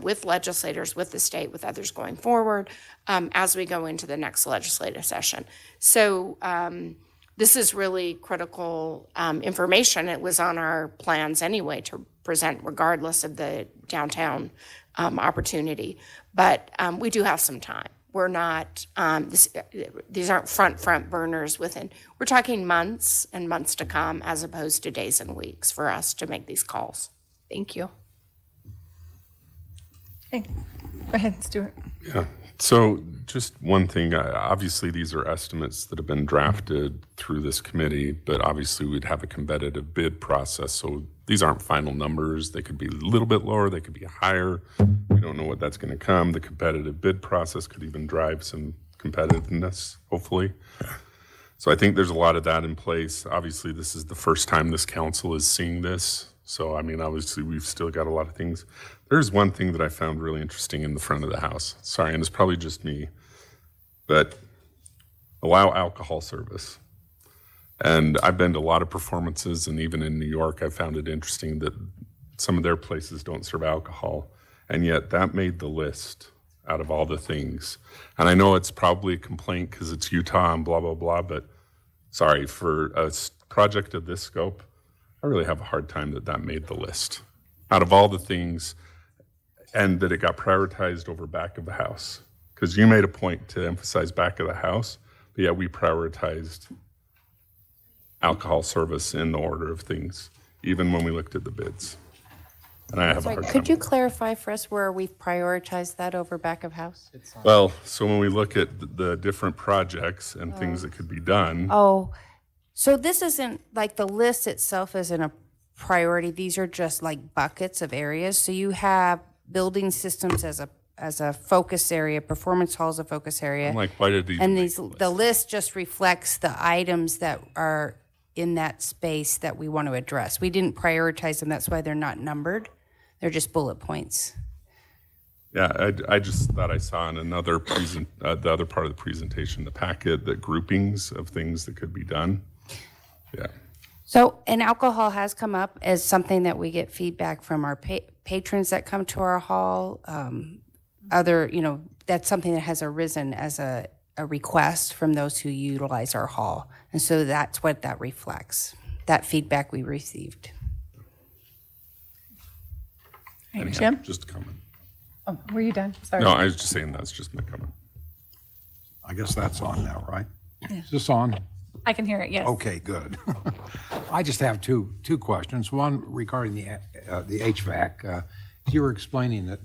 with legislators, with the state, with others going forward as we go into the next legislative session. So this is really critical information. It was on our plans anyway to present regardless of the downtown opportunity. But we do have some time. We're not, these aren't front burners we're talking months and months to come as opposed to days and weeks for us to make these calls. Thank you. Hey, go ahead, Stuart. Yeah. So just one thing, obviously these are estimates that have been drafted through this committee, but obviously we'd have a competitive bid process. So these aren't final numbers. They could be a little bit lower, they could be higher. We don't know what that's going to come. The competitive bid process could even drive some competitiveness, hopefully. So I think there's a lot of that in place. Obviously, this is the first time this council is seeing this. So, I mean, obviously, we've still got a lot of things. There's one thing that I found really interesting in the front of the house. Sorry, and it's probably just me, but allow alcohol service. And I've been to a lot of performances, and even in New York, I found it interesting that some of their places don't serve alcohol, and yet that made the list out of all the things. And I know it's probably a complaint because it's Utah and blah, blah, blah, but sorry, for a project of this scope, I really have a hard time that that made the list out of all the things, and that it got prioritized over back of the house. Because you made a point to emphasize back of the house, but yet we prioritized alcohol service in the order of things, even when we looked at the bids. And I have a Sorry, hard time. could you clarify for us where we've prioritized that over back of house? Well, so when we look at the different projects and things that could be done, Oh, so this isn't, like, the list itself isn't a priority. These are just like buckets of areas. So you have building systems as a focus area, performance hall as a focus area. I'm like, why did these? And the list just reflects the items that are in that space that we want to address. We didn't prioritize them. That's why they're not numbered. They're just bullet points. Yeah, I just thought I saw in another the other part of the presentation, the packet, the groupings of things that could be done. Yeah. So, and alcohol has come up as something that we get feedback from our patrons that come to our hall. That's something that has arisen as a request from those who utilize our hall. And so that's what that reflects, that feedback we received. Hey, Anyhow, Jim? just a comment. Oh, were you done? Sorry. No, I was just saying that's just my comment. I guess that's on now, right? Is this on? I can hear it, yes. Okay, good. I just have two questions. One regarding the HVAC. You were explaining that,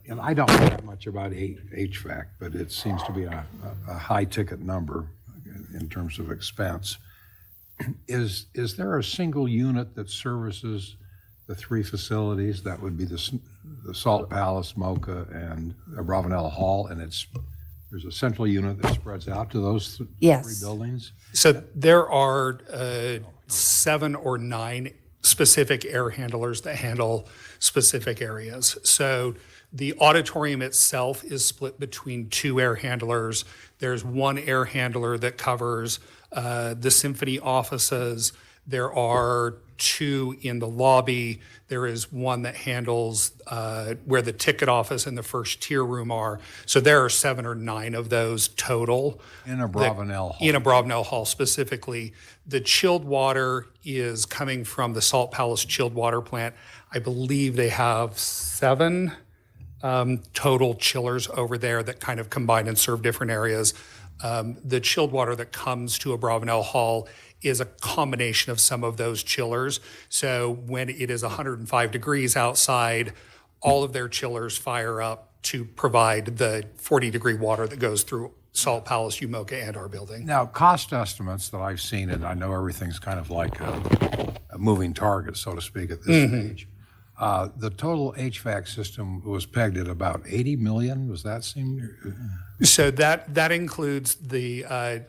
and I don't know that much about HVAC, but it seems to be a high-ticket number in terms of expense. Is there a single unit that services the three facilities? That would be the Salt Palace, Mocha, and Abravanel Hall, and there's a central unit that spreads out to those Yes. three buildings? So there are 7 or 9 specific air handlers that handle specific areas. So the auditorium itself is split between 2 air handlers. There's 1 air handler that covers the symphony offices. There are 2 in the lobby. There is 1 that handles where the ticket office and the first tier room are. So there are 7 or 9 of those total. In Abravanel Hall? In Abravanel Hall specifically. The chilled water is coming from the Salt Palace chilled water plant. I believe they have 7 total chillers over there that kind of combine and serve different areas. The chilled water that comes to Abravanel Hall is a combination of some of those chillers. So when it is 105 degrees outside, all of their chillers fire up to provide the 40-degree water that goes through Salt Palace, Umoka, and our building. Now, cost estimates that I've seen, and I know everything's kind of like a moving target, so to speak, at this stage. The total HVAC system was pegged at about 80 million. Was that seem? So that includes the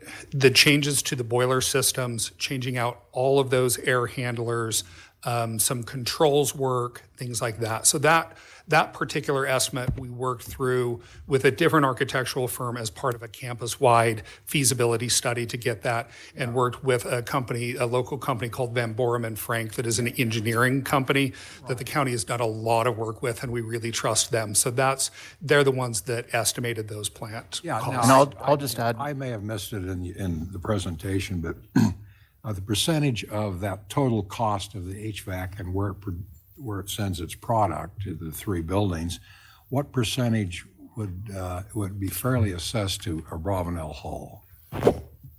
changes to the boiler systems, changing out all of those air handlers, some controls work, things like that. So that particular estimate we worked through with a different architectural firm as part of a campus-wide feasibility study to get that, and worked with a local company called Van Borum and Frank that is an engineering company that the county has done a lot of work with, and we really trust them. So they're the ones that estimated those plant costs. And I'll just add. I may have missed it in the presentation, but the percentage of that total cost of the HVAC and where it sends its product to the 3 buildings, what percentage would be fairly assessed to Abravanel Hall?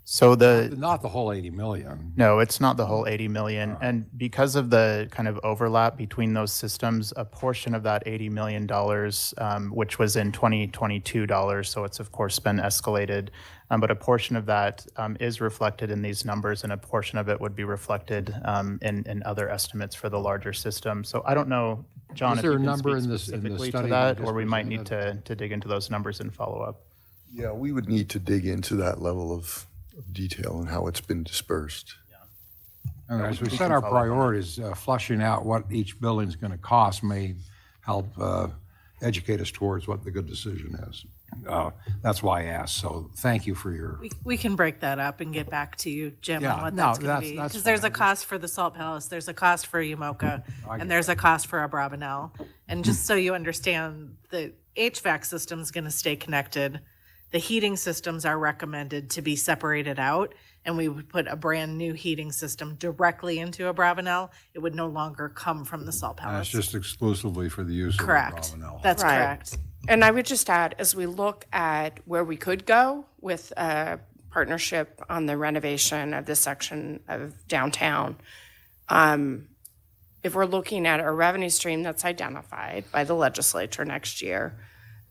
So Not the whole 80 million. No, it's not the whole 80 million. And because of the kind of overlap between those systems, a portion of that $80 million, which was in 2022 dollars, so it's of course been escalated, but a portion of that is reflected in these numbers, and a portion of it would be reflected in other estimates for the larger system. So I don't know, John, Is if there you a can number speak in the specifically study to that that, just or we might need presented? to dig into those numbers and follow up. Yeah, we would need to dig into that level of detail and how it's been dispersed. And as we set our priorities, flushing out what each building's going to cost may help educate us towards what the good decision is. That's why I asked, so thank you for your, We can break that up and get back to you, Jim, Yeah, on what no, that's going to that's- be. that's Because there's a fine. cost for the Salt Palace, there's a cost for Umoka, get and there's a cost for Abravanel. And just so you understand, the HVAC system's going to stay connected. The heating systems are recommended to be separated out, and we would put a brand-new heating system directly into Abravanel. It would no longer come from the Salt and it's Palace. just exclusively for the use of Correct. Abravanel. That's Right. correct. And I would just add, as we look at where we could go with a partnership on the renovation of this section of downtown, if we're looking at a revenue stream that's identified by the legislature next year,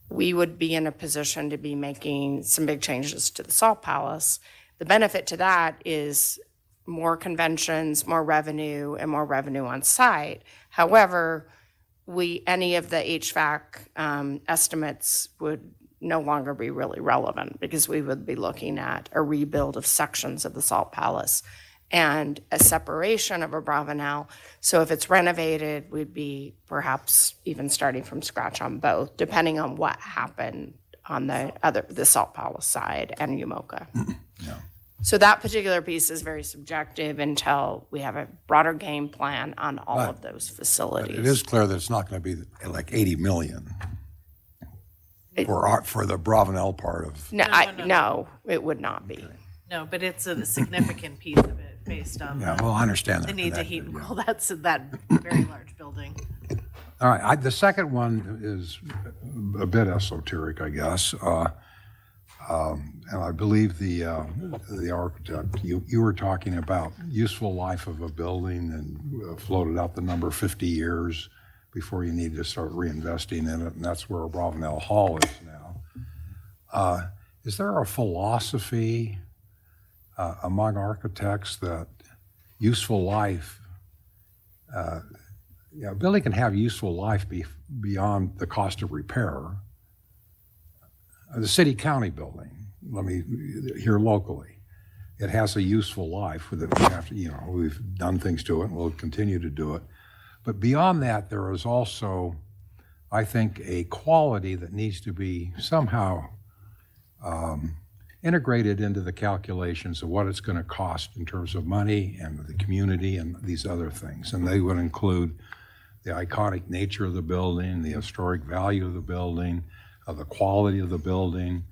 we would be in a position to be making some big changes to the Salt Palace. The benefit to that is more conventions, more revenue, and more revenue on site. However, any of the HVAC estimates would no longer be really relevant because we would be looking at a rebuild of sections of the Salt Palace and a separation of Abravanel. So if it's renovated, we'd be perhaps even starting from scratch on both, depending on what happened on the Salt Palace side and Umoka. So that particular piece is very subjective until we have a broader game plan on all of those facilities. It is clear that it's not going to be like 80 million for the Abravanel part of. No, it would not be. No, but it's a significant piece of it based on Yeah, well, I understand that. the need to that- heat and cool that very large building. All right, the second one is a bit esoteric, I guess. And I believe the architect, you were talking about useful life of a building and floated out the number 50 years before you need to start reinvesting in it, and that's where Abravanel Hall is now. Is there a philosophy among architects that useful life, a building can have useful life beyond the cost of repair? The city-county building, here locally, it has a useful life that we have to, we've done things to it and we'll continue to do it. But beyond that, there is also, I think, a quality that needs to be somehow integrated into the calculations of what it's going to cost in terms of money and the community and these other things. And they would include the iconic nature of the building, the historic value of the building, the quality of the building,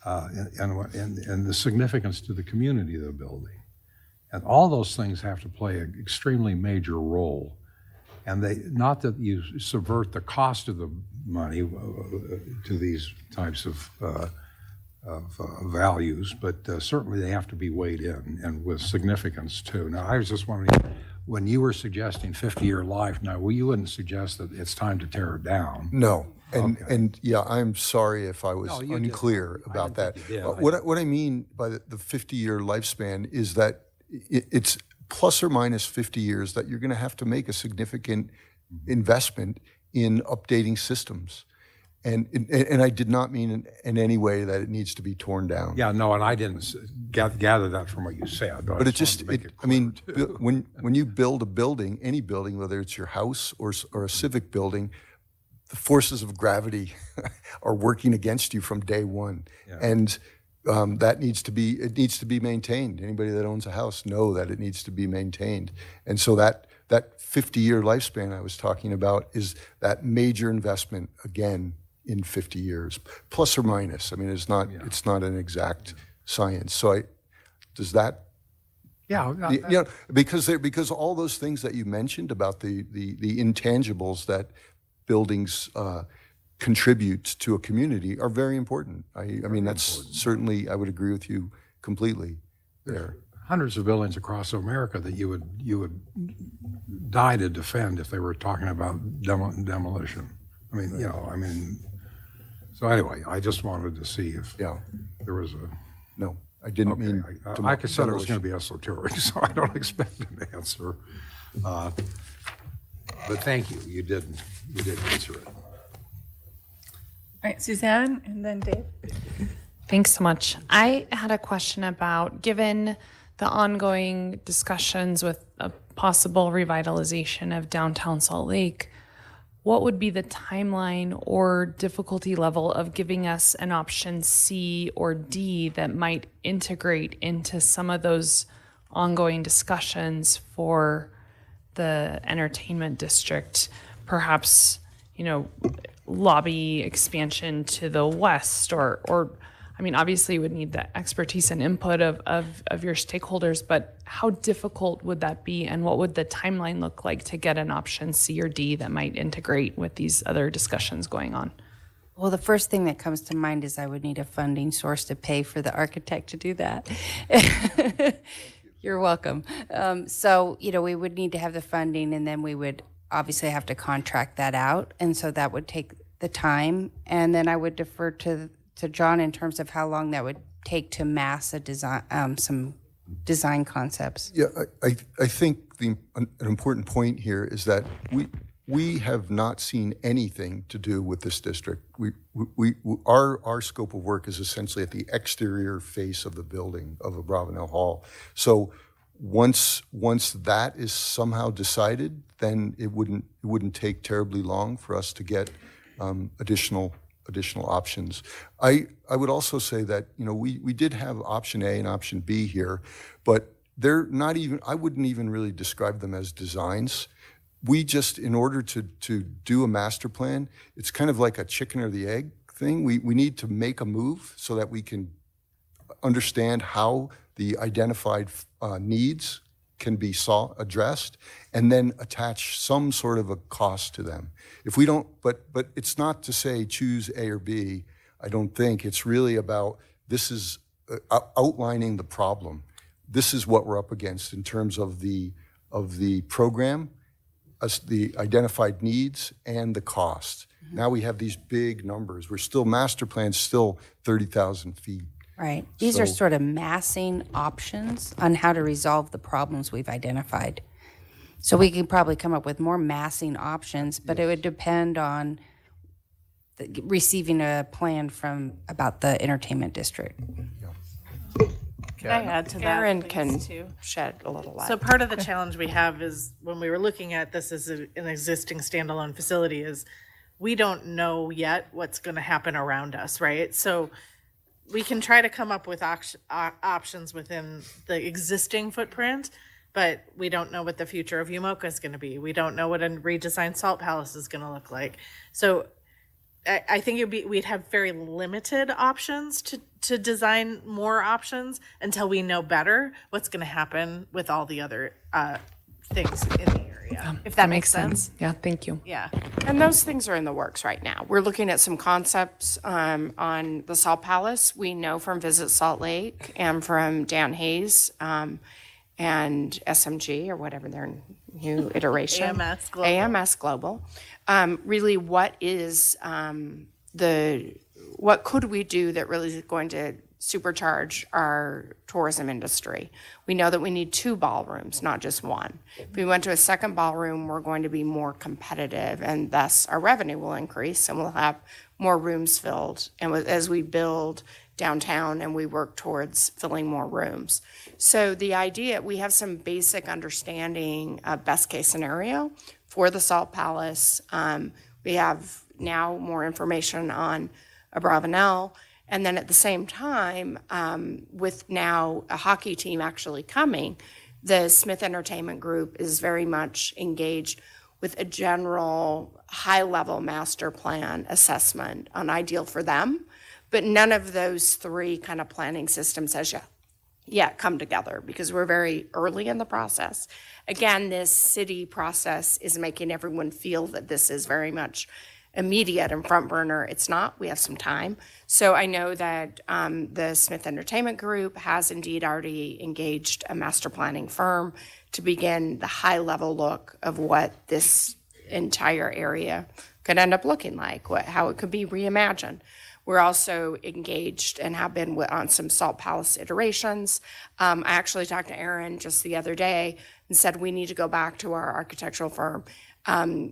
and the significance to the community of the building. And all those things have to play an extremely major role. And not that you subvert the cost of the money to these types of values, but certainly they have to be weighed in and with significance too. Now, I was just wondering, when you were suggesting 50-year life, now, you wouldn't suggest that it's time to tear it down. No, and yeah, I'm sorry if I was No, you unclear didn't. about that. think you did. What I mean by the 50-year lifespan is that it's plus or minus 50 years that you're going to have to make a significant investment in updating systems. And I did not mean in any way that it needs to be torn down. Yeah, no, and I didn't gather that from what you said. But when you build a building, any building, whether it's your house or a civic building, the forces of gravity are working against you from day one. Yeah. And it needs to be maintained. Anybody that owns a house know that it needs to be maintained. And so that 50-year lifespan I was talking about is that major investment, again, in 50 years, plus or minus. I mean, it's not an exact science. So does that? Yeah. Because all those things that you mentioned about the intangibles that buildings contribute to a community are very important. I mean, that's certainly, I would agree with you completely there. Hundreds of buildings across America that you would die to defend if they were talking about demolition. So anyway, I just wanted to see if there was a. No, I didn't mean. Like I said, it was going to be esoteric, so I don't expect an answer. But thank you. You did answer it. All right, Suzanne, and then Dave. Thanks so much. I had a question about, given the ongoing discussions with a possible revitalization of downtown Salt Lake, what would be the timeline or difficulty level of giving us an option C or D that might integrate into some of those ongoing discussions for the entertainment district? Perhaps, lobby expansion to the west, or I mean, obviously you would need the expertise and input of your stakeholders, but how difficult would that be, and what would the timeline look like to get an option C or D that might integrate with these other discussions going on? Well, the first thing that comes to mind is I would need a funding source to pay for the architect to do that. You're welcome. So, we would need to have the funding, and then we would obviously have to contract that out. And so that would take the time. And then I would defer to John in terms of how long that would take to mass a design, some design concepts. Yeah, I think an important point here is that we have not seen anything to do with this district. Our scope of work is essentially at the exterior face of the building of Abravanel Hall. So once that is somehow decided, then it wouldn't take terribly long for us to get additional options. I would also say that we did have option A and option B here, but they're not even, I wouldn't even really describe them as designs. We just, in order to do a master plan, it's kind of like a chicken or the egg thing. We need to make a move so that we can understand how the identified needs can be addressed, and then attach some sort of a cost to them. If we don't, but it's not to say choose A or B. I don't think it's really about, this is outlining the problem. This is what we're up against in terms of the program, the identified needs, and the cost. Mm-hmm. Now we have these big numbers. Master plan's still 30,000 feet. Right. These are sort of massing options on how to resolve the problems we've identified. So we could probably come up with more massing options, but it would depend on receiving a plan about the entertainment district. Can I add to that? Aaron please, can too? shed a little light. So part of the challenge we have is when we were looking at this as an existing standalone facility is we don't know yet what's going to happen around us, right? So we can try to come up with options within the existing footprint, but we don't know what the future of Umoka is going to be. We don't know what a redesigned Salt Palace is going to look like. So I think we'd have very limited options to design more options until we know better what's going to happen with all the other things in the area. If that makes sense. Yeah, thank you. Yeah. And those things are in the works right now. We're looking at some concepts on the Salt Palace. We know from Visit Salt Lake and from Dan Hayes and SMG, or whatever their new iteration. AMS Global. Really, what could we do that really is going to supercharge our tourism industry? We know that we need 2 ballrooms, not just 1. If we went to a second ballroom, we're going to be more competitive, and thus our revenue will increase, and we'll have more rooms filled. And as we build downtown and we work towards filling more rooms. So the idea, we have some basic understanding of best case scenario for the Salt Palace. We have now more information on Abravanel. And then at the same time, with now a hockey team actually coming, the Smith Entertainment Group is very much engaged with a general high-level master plan assessment on ideal for them. But none of those 3 kind of planning systems has yet come together because we're very early in the process. Again, this city process is making everyone feel that this is very much immediate and front burner. It's not. We have some time. So I know that the Smith Entertainment Group has indeed already engaged a master planning firm to begin the high-level look of what this entire area could end up looking like, how it could be reimagined. We're also engaged and have been on some Salt Palace iterations. I actually talked to Aaron just the other day and said we need to go back to our architectural firm,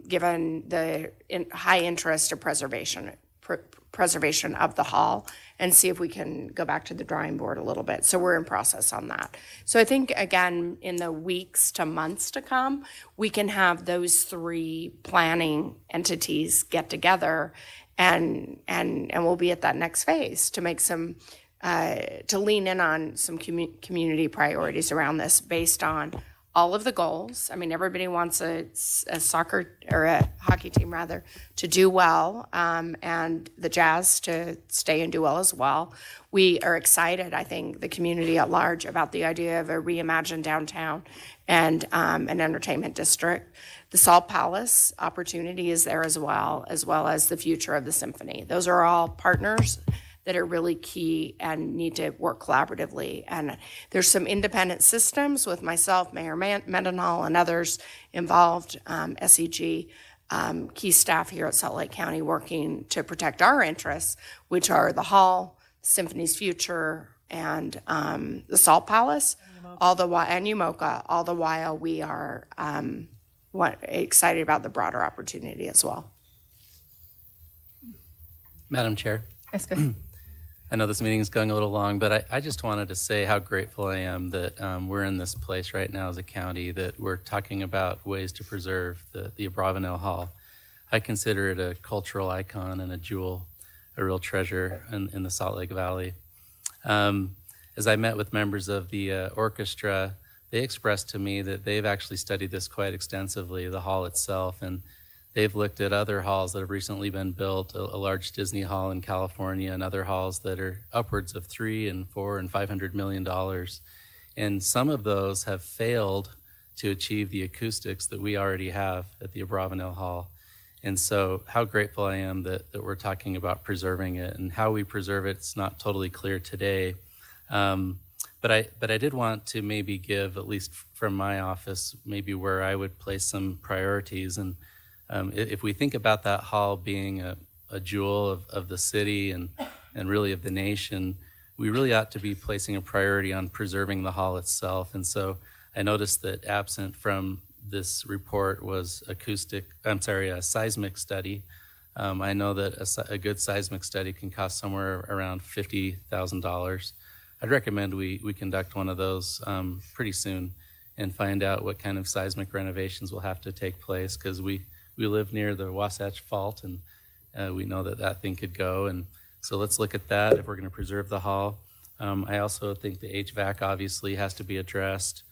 given the high interest of preservation of the hall and see if we can go back to the drawing board a little bit. So we're in process on that. So I think, again, in the weeks to months to come, we can have those three planning entities get together and we'll be at that next phase to make some, to lean in on some community priorities around this based on all of the goals. I mean, everybody wants a soccer or a hockey team rather to do well, and the Jazz to stay and do well as well. We are excited, I think, the community at large about the idea of a reimagined downtown and an entertainment district. The Salt Palace opportunity is there as well as the future of the symphony. Those are all partners that are really key and need to work collaboratively. And there's some independent systems with myself, Mayor Mendenhall, and others involved, SEG, key staff here at Salt Lake County working to protect our interests, which are the hall, Symphony's future, and the Salt Palace, all the while, and UMOCA, all the while we are excited about the broader opportunity as well. Madam Chair. Yes, go ahead. I know this meeting is going a little long, but I just wanted to say how grateful I am that we're in this place right now as a county, that we're talking about ways to preserve the Abravanel Hall. I consider it a cultural icon and a jewel, a real treasure in the Salt Lake Valley. As I met with members of the orchestra, they expressed to me that they've actually studied this quite extensively, the hall itself, and they've looked at other halls that have recently been built, a large Disney hall in California and other halls that are upwards of $300 and $400 and $500 million. And some of those have failed to achieve the acoustics that we already have at the Abravanel Hall. And so how grateful I am that we're talking about preserving it, and how we preserve it's not totally clear today. But I did want to maybe give, at least from my office, maybe where I would place some priorities. And if we think about that hall being a jewel of the city and really of the nation, we really ought to be placing a priority on preserving the hall itself. And so I noticed that absent from this report was a seismic study. I know that a good seismic study can cost somewhere around $50,000. I'd recommend we conduct one of those pretty soon and find out what kind of seismic renovations will have to take place, because we live near the Wasatch Fault, and we know that thing could go. And so let's look at that if we're going to preserve the hall. I also think the HVAC obviously has to be addressed.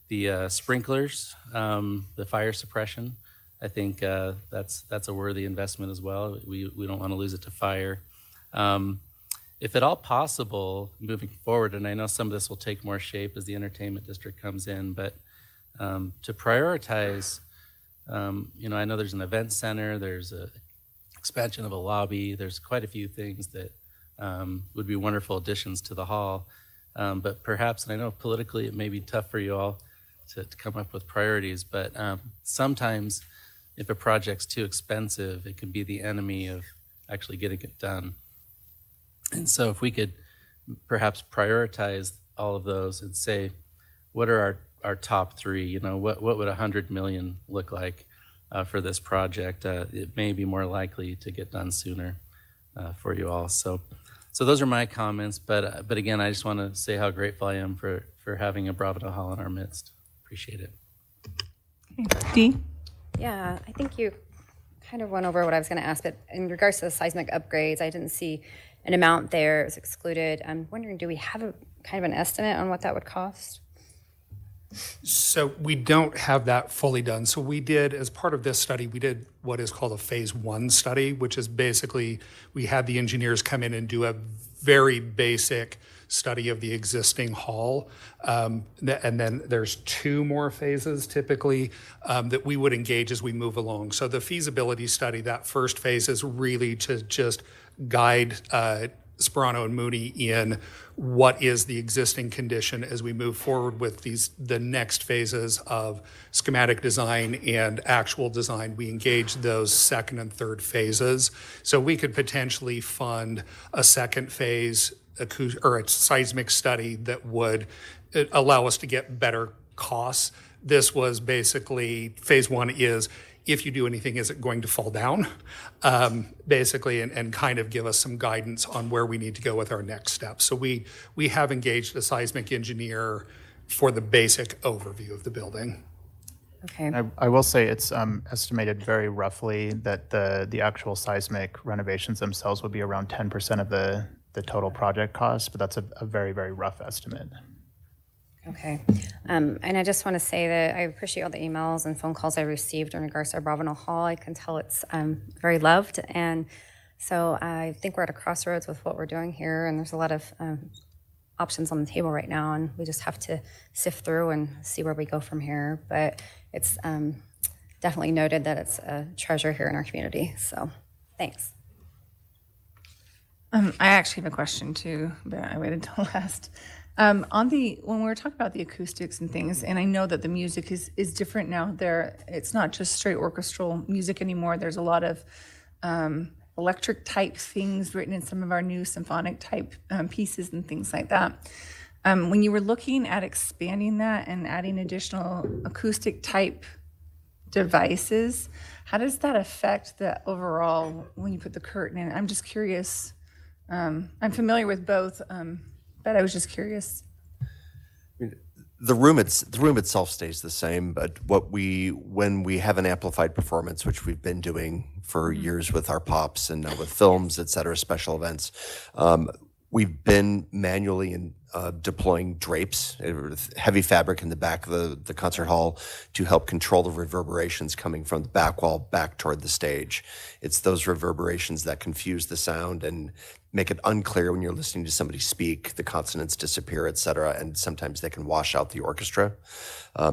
The sprinklers, the fire suppression, I think that's a worthy investment as well. We don't want to lose it to fire. If at all possible, moving forward, and I know some of this will take more shape as the entertainment district comes in, but to prioritize, I know there's an event center, there's an expansion of a lobby, there's quite a few things that would be wonderful additions to the hall. But perhaps, and I know politically it may be tough for you all to come up with priorities, but sometimes if a project's too expensive, it can be the enemy of actually getting it done. And so if we could perhaps prioritize all of those and say, what are our top three? What would $100 million look like for this project? It may be more likely to get done sooner for you all. So those are my comments. But again, I just want to say how grateful I am for having Abravanel Hall in our midst. Appreciate it. Okay. Dee? Yeah, I think you kind of went over what I was going to ask, but in regards to the seismic upgrades, I didn't see an amount there. It was excluded. I'm wondering, do we have a kind of an estimate on what that would cost? So we don't have that fully done. So we did, as part of this study, we did what is called a phase 1 study, which is basically we had the engineers come in and do a very basic study of the existing hall. And then there's 2 more phases typically that we would engage as we move along. So the feasibility study, that first phase is really to just guide Sperano and Mooney in what is the existing condition as we move forward with the next phases of schematic design and actual design. We engage those second and third phases. So we could potentially fund a second phase or a seismic study that would allow us to get better costs. This was basically, phase 1 is if you do anything, is it going to fall down? Basically, and kind of give us some guidance on where we need to go with our next steps. So we have engaged a seismic engineer for the basic overview of the building. Okay. I will say it's estimated very roughly that the actual seismic renovations themselves would be around 10% of the total project cost, but that's a very, very rough estimate. Okay. And I just want to say that I appreciate all the emails and phone calls I received in regards to Abravanel Hall. I can tell it's very loved. And so I think we're at a crossroads with what we're doing here. And there's a lot of options on the table right now. And we just have to sift through and see where we go from here. But it's definitely noted that it's a treasure here in our community. So thanks. I actually have a question too, but I waited till last. When we were talking about the acoustics and things, and I know that the music is different now. It's not just straight orchestral music anymore. There's a lot of electric type things written in some of our new symphonic type pieces and things like that. When you were looking at expanding that and adding additional acoustic type devices, how does that affect the overall when you put the curtain in? I'm just curious. I'm familiar with both, but I was just curious. The room itself stays the same, but when we have an amplified performance, which we've been doing for years with our pops and now with films, et cetera, special events, we've been manually deploying drapes, heavy fabric in the back of the concert hall to help control the reverberations coming from the back wall back toward the stage. It's those reverberations that confuse the sound and make it unclear when you're listening to somebody speak, the consonants disappear, et cetera, and sometimes they can wash out the orchestra.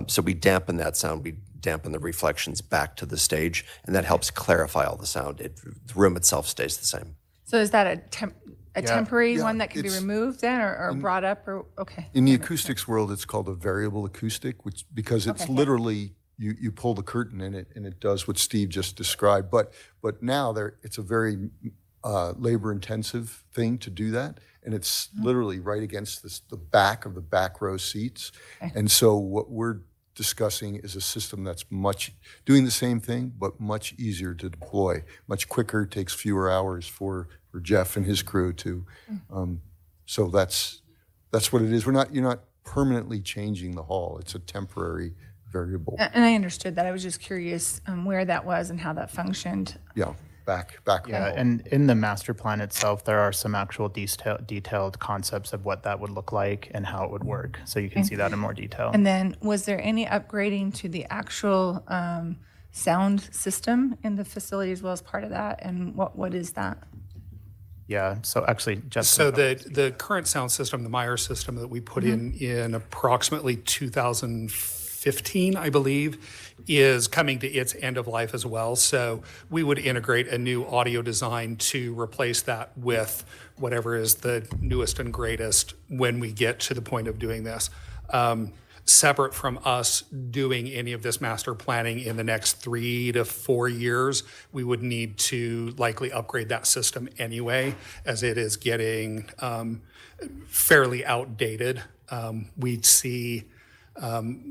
So we dampen that sound, we dampen the reflections back to the stage, and that helps clarify all the sound. The room itself stays the same. So is that a temporary one that can be it's- removed then or brought up or okay? In the acoustics world, it's called a variable acoustic, because it's literally you pull the curtain in it and it does what Steve just described. But now it's a very labor intensive thing to do that, and it's literally right against the back of the back row seats. Okay. And so what we're discussing is a system that's doing the same thing but much easier to deploy, much quicker, takes fewer hours for Jeff and his crew to. So that's what it is. You're not permanently changing the hall. It's a temporary variable. And I understood that. I was just curious where that was and how that functioned. Yeah, back. Yeah, and in the master plan itself, there are some actual detailed concepts of what that would look like and how it would work. So you can see that in more detail. And then was there any upgrading to the actual sound system in the facility as well as part of that? And what is that? Yeah, so actually just. So the current sound system, the Meyer system that we put in approximately 2015, I believe, is coming to its end of life as well. So we would integrate a new audio design to replace that with whatever is the newest and greatest when we get to the point of doing this. Separate from us doing any of this master planning in the next 3 to 4 years, we would need to likely upgrade that system anyway, as it is getting fairly outdated. We'd see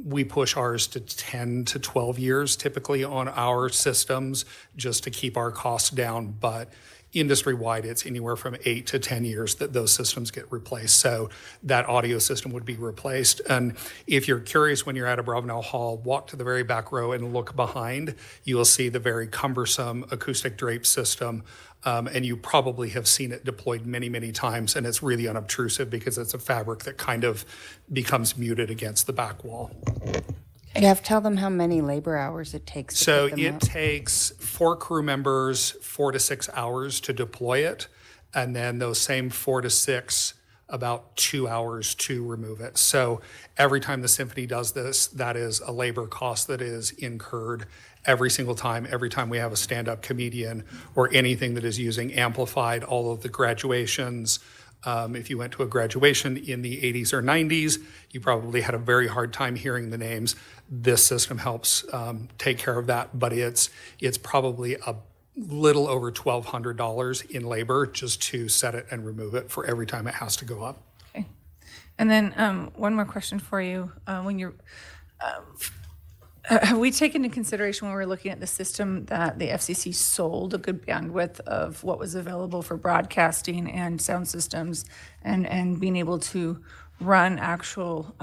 we push ours to 10 to 12 years typically on our systems just to keep our costs down, but industry-wide, it's anywhere from 8 to 10 years that those systems get replaced. So that audio system would be replaced. And if you're curious when you're at Abravanel Hall, walk to the very back row and look behind. You will see the very cumbersome acoustic drape system. And you probably have seen it deployed many, many times. And it's really unobtrusive because it's a fabric that kind of becomes muted against the back wall. Jeff, tell them how many labor hours it takes to So put them it up. takes 4 crew members 4 to 6 hours to deploy it, and then those same 4 to 6 about 2 hours to remove it. So every time the symphony does this, that is a labor cost that is incurred every single time. Every time we have a stand-up comedian or anything that is using amplified, all of the graduations. If you went to a graduation in the 80s or 90s, you probably had a very hard time hearing the names. This system helps take care of that, but it's probably a little over $1,200 in labor just to set it and remove it for every time it has to go up. Okay. And then one more question for you. When you're Have we taken into consideration when we were looking at the system that the FCC sold a good bandwidth of what was available for broadcasting and sound systems and being able to run actual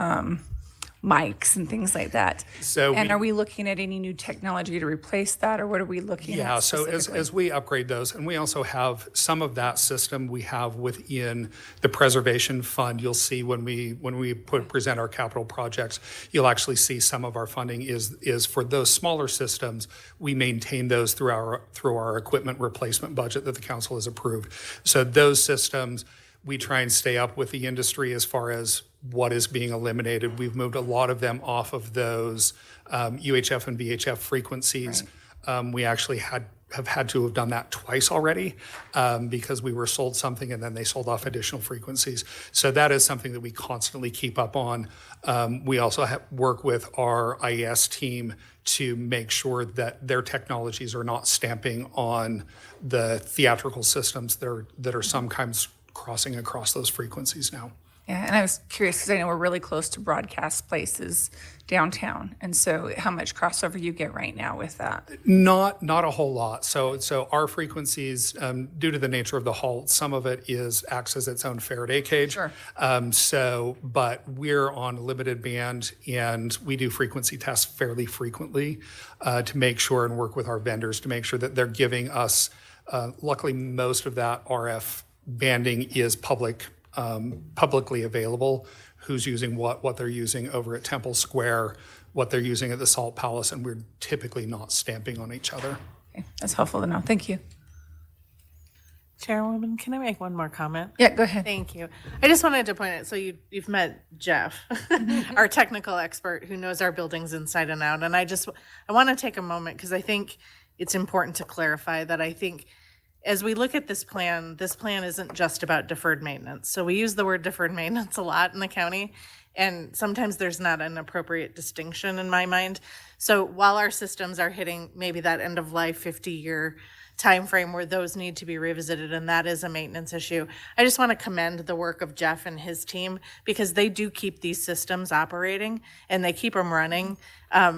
mics and things like that? And are we looking at any new technology to replace that, or what are we looking at Yeah, so specifically? as we upgrade those, and we also have some of that system we have within the preservation fund. You'll see when we present our capital projects, you'll actually see some of our funding is for those smaller systems. We maintain those through our equipment replacement budget that the council has approved. So those systems, we try and stay up with the industry as far as what is being eliminated. We've moved a lot of them off of those UHF and VHF frequencies. We actually have had to have done that twice already because we were sold something and then they sold off additional frequencies. So that is something that we constantly keep up on. We also work with our IES team to make sure that their technologies are not stamping on the theatrical systems that are sometimes crossing across those frequencies now. Yeah, and I was curious because I know we're really close to broadcast places downtown, and so how much crossover you get right now with that? Not a whole lot. So our frequencies, due to the nature of the hall, some of it acts as its own Faraday cage. Sure. But we're on limited band, and we do frequency tests fairly frequently to make sure and work with our vendors to make sure that they're giving us. Luckily, most of that RF banding is publicly available, who's using what they're using over at Temple Square, what they're using at the Salt Palace, and we're typically not stamping on each other. Okay, that's helpful to know. Thank you. Chairwoman, can I make one more comment? Yeah, go ahead. Thank you. I just wanted to point out, so you've met Jeff, our technical expert who knows our buildings inside and out. And I want to take a moment because I think it's important to clarify that I think as we look at this plan isn't just about deferred maintenance. So we use the word deferred maintenance a lot in the county, and sometimes there's not an appropriate distinction in my mind. So while our systems are hitting maybe that end of life 50-year time frame where those need to be revisited, and that is a maintenance issue, I just want to commend the work of Jeff and his team because they do keep these systems operating and they keep them running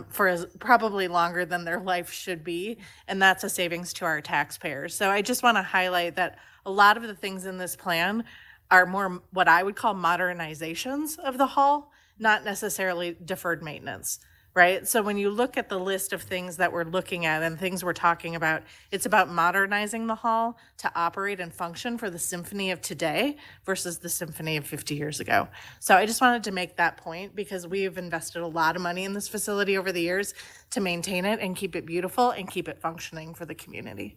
for probably longer than their life should be, and that's a savings to our taxpayers. So I just want to highlight that a lot of the things in this plan are more what I would call modernizations of the hall, not necessarily deferred maintenance. Right? So when you look at the list of things that we're looking at and things we're talking about, it's about modernizing the hall to operate and function for the symphony of today versus the symphony of 50 years ago. So I just wanted to make that point because we've invested a lot of money in this facility over the years to maintain it and keep it beautiful and keep it functioning for the community.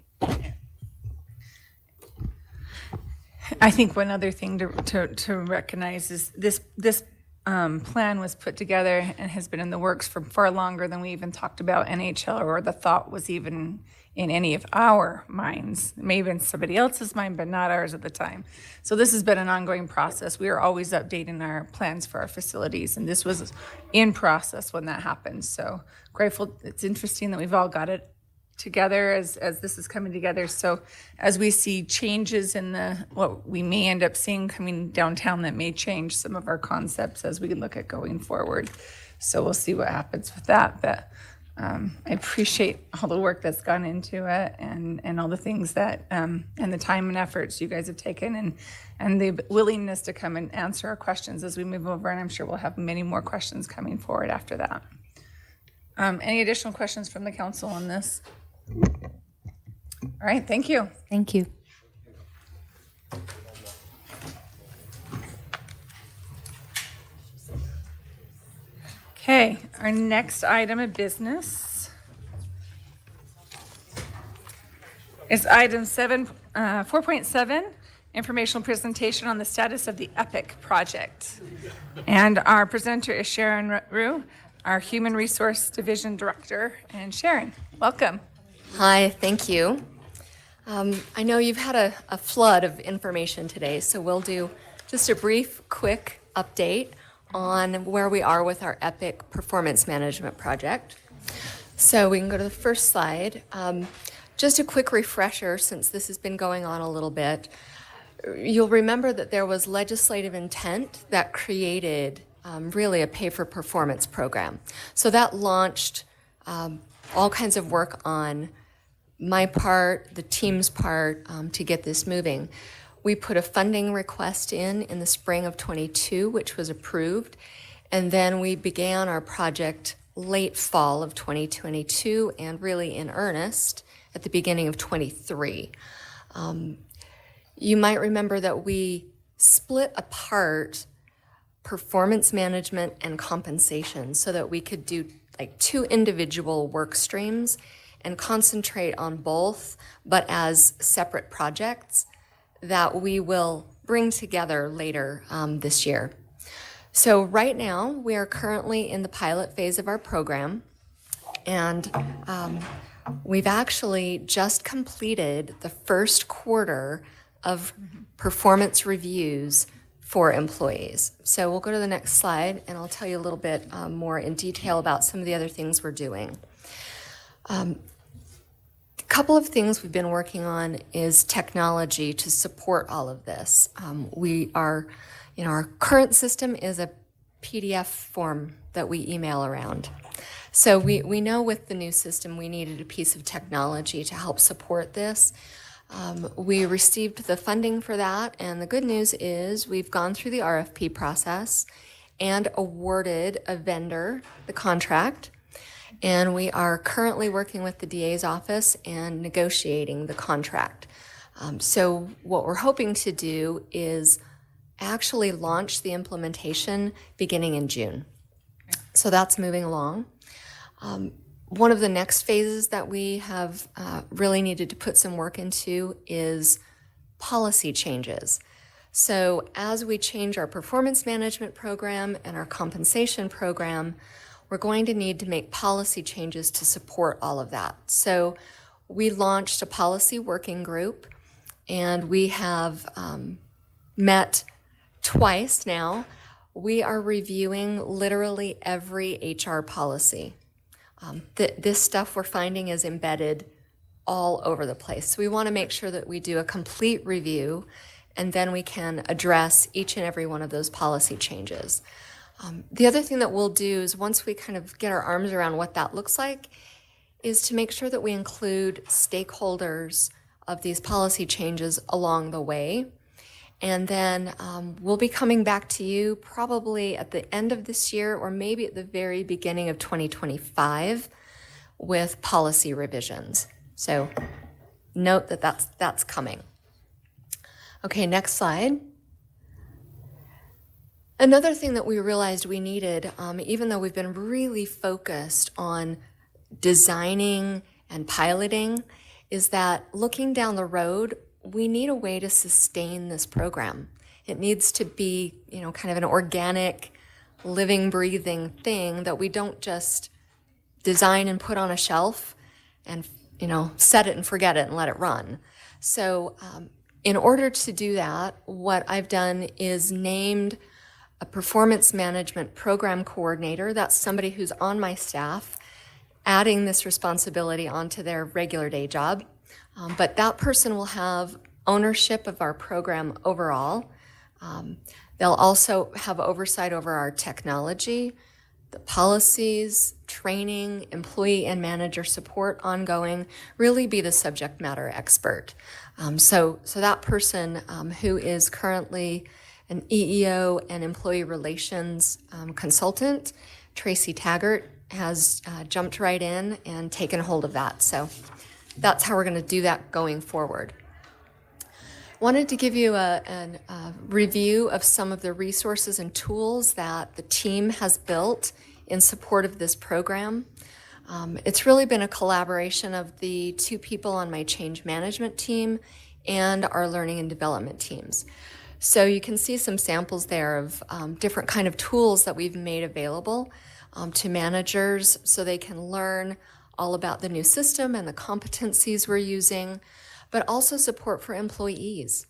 I think one other thing to recognize is this plan was put together and has been in the works for far longer than we even talked about NHL or the thought was even in any of our minds. It may have been somebody else's mind, but not ours at the time. So this has been an ongoing process. We are always updating our plans for our facilities, and this was in process when that happened. So grateful. It's interesting that we've all got it together as this is coming together. So as we see changes in what we may end up seeing coming downtown, that may change some of our concepts as we look at going forward. So we'll see what happens with that. But I appreciate all the work that's gone into it and all the things that and the time and efforts you guys have taken and the willingness to come and answer our questions as we move over. And I'm sure we'll have many more questions coming forward after that. Any additional questions from the council on this? All right, thank you. Thank you. Okay, our next item of business is item 4.7, informational presentation on the status of the EPIC project. And our presenter is Sharon Rue, our Human Resource Division Director. And Sharon, welcome. Hi, thank you. I know you've had a flood of information today, so we'll do just a brief, quick update on where we are with our EPIC performance management project. So we can go to the first slide. Just a quick refresher, since this has been going on a little bit. You'll remember that there was legislative intent that created really a pay-for-performance program. So that launched all kinds of work on my part, the team's part, to get this moving. We put a funding request in the spring of '22, which was approved, and then we began our project late fall of 2022 and really in earnest at the beginning of '23. You might remember that we split apart performance management and compensation so that we could do like 2 individual work streams and concentrate on both, but as separate projects that we will bring together later this year. So right now, we are currently in the pilot phase of our program, and we've actually just completed the first quarter of performance reviews for employees. So we'll go to the next slide, and I'll tell you a little bit more in detail about some of the other things we're doing. A couple of things we've been working on is technology to support all of this. Our current system is a PDF form that we email around. So we know with the new system we needed a piece of technology to help support this. We received the funding for that, and the good news is we've gone through the RFP process and awarded a vendor the contract. And we are currently working with the DA's office and negotiating the contract. So what we're hoping to do is actually launch the implementation beginning in June. So that's moving along. One of the next phases that we have really needed to put some work into is policy changes. So as we change our performance management program and our compensation program, we're going to need to make policy changes to support all of that. So we launched a policy working group, and we have met twice now. We are reviewing literally every HR policy. This stuff we're finding is embedded all over the place. So we want to make sure that we do a complete review, and then we can address each and every one of those policy changes. The other thing that we'll do is once we kind of get our arms around what that looks like is to make sure that we include stakeholders of these policy changes along the way. And then we'll be coming back to you probably at the end of this year or maybe at the very beginning of 2025 with policy revisions. So note that that's coming. Okay, next slide. Another thing that we realized we needed, even though we've been really focused on designing and piloting, is that looking down the road, we need a way to sustain this program. It needs to be, kind of an organic, living, breathing thing that we don't just design and put on a shelf and, set it and forget it and let it run. So in order to do that, what I've done is named a performance management program coordinator. That's somebody who's on my staff, adding this responsibility onto their regular day job. But that person will have ownership of our program overall. They'll also have oversight over our technology, the policies, training, employee and manager support ongoing, really be the subject matter expert. So that person who is currently an EEO and employee relations consultant, Tracy Taggart, has jumped right in and taken hold of that. So that's how we're going to do that going forward. Wanted to give you a review of some of the resources and tools that the team has built in support of this program. It's really been a collaboration of the 2 people on my change management team and our learning and development teams. So you can see some samples there of different kind of tools that we've made available to managers so they can learn all about the new system and the competencies we're using, but also support for employees.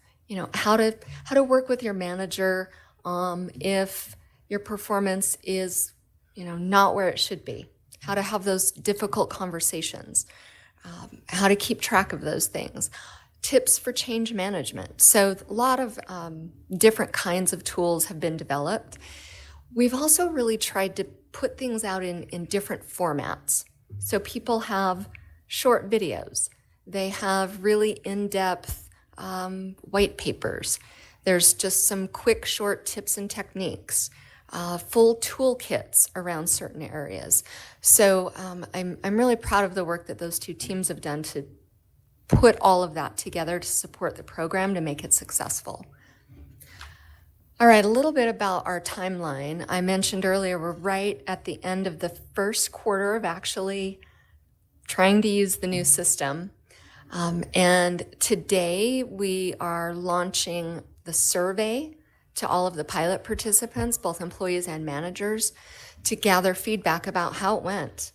How to work with your manager if your performance is, not where it should be. How to have those difficult conversations. How to keep track of those things. Tips for change management. So a lot of different kinds of tools have been developed. We've also really tried to put things out in different formats. So people have short videos. They have really in-depth white papers. There's just some quick, short tips and techniques, full toolkits around certain areas. So I'm really proud of the work that those two teams have done to put all of that together to support the program to make it successful. All right, a little bit about our timeline. I mentioned earlier, we're right at the end of the first quarter of actually trying to use the new system. And today we are launching the survey to all of the pilot participants, both employees and managers, to gather feedback about how it went.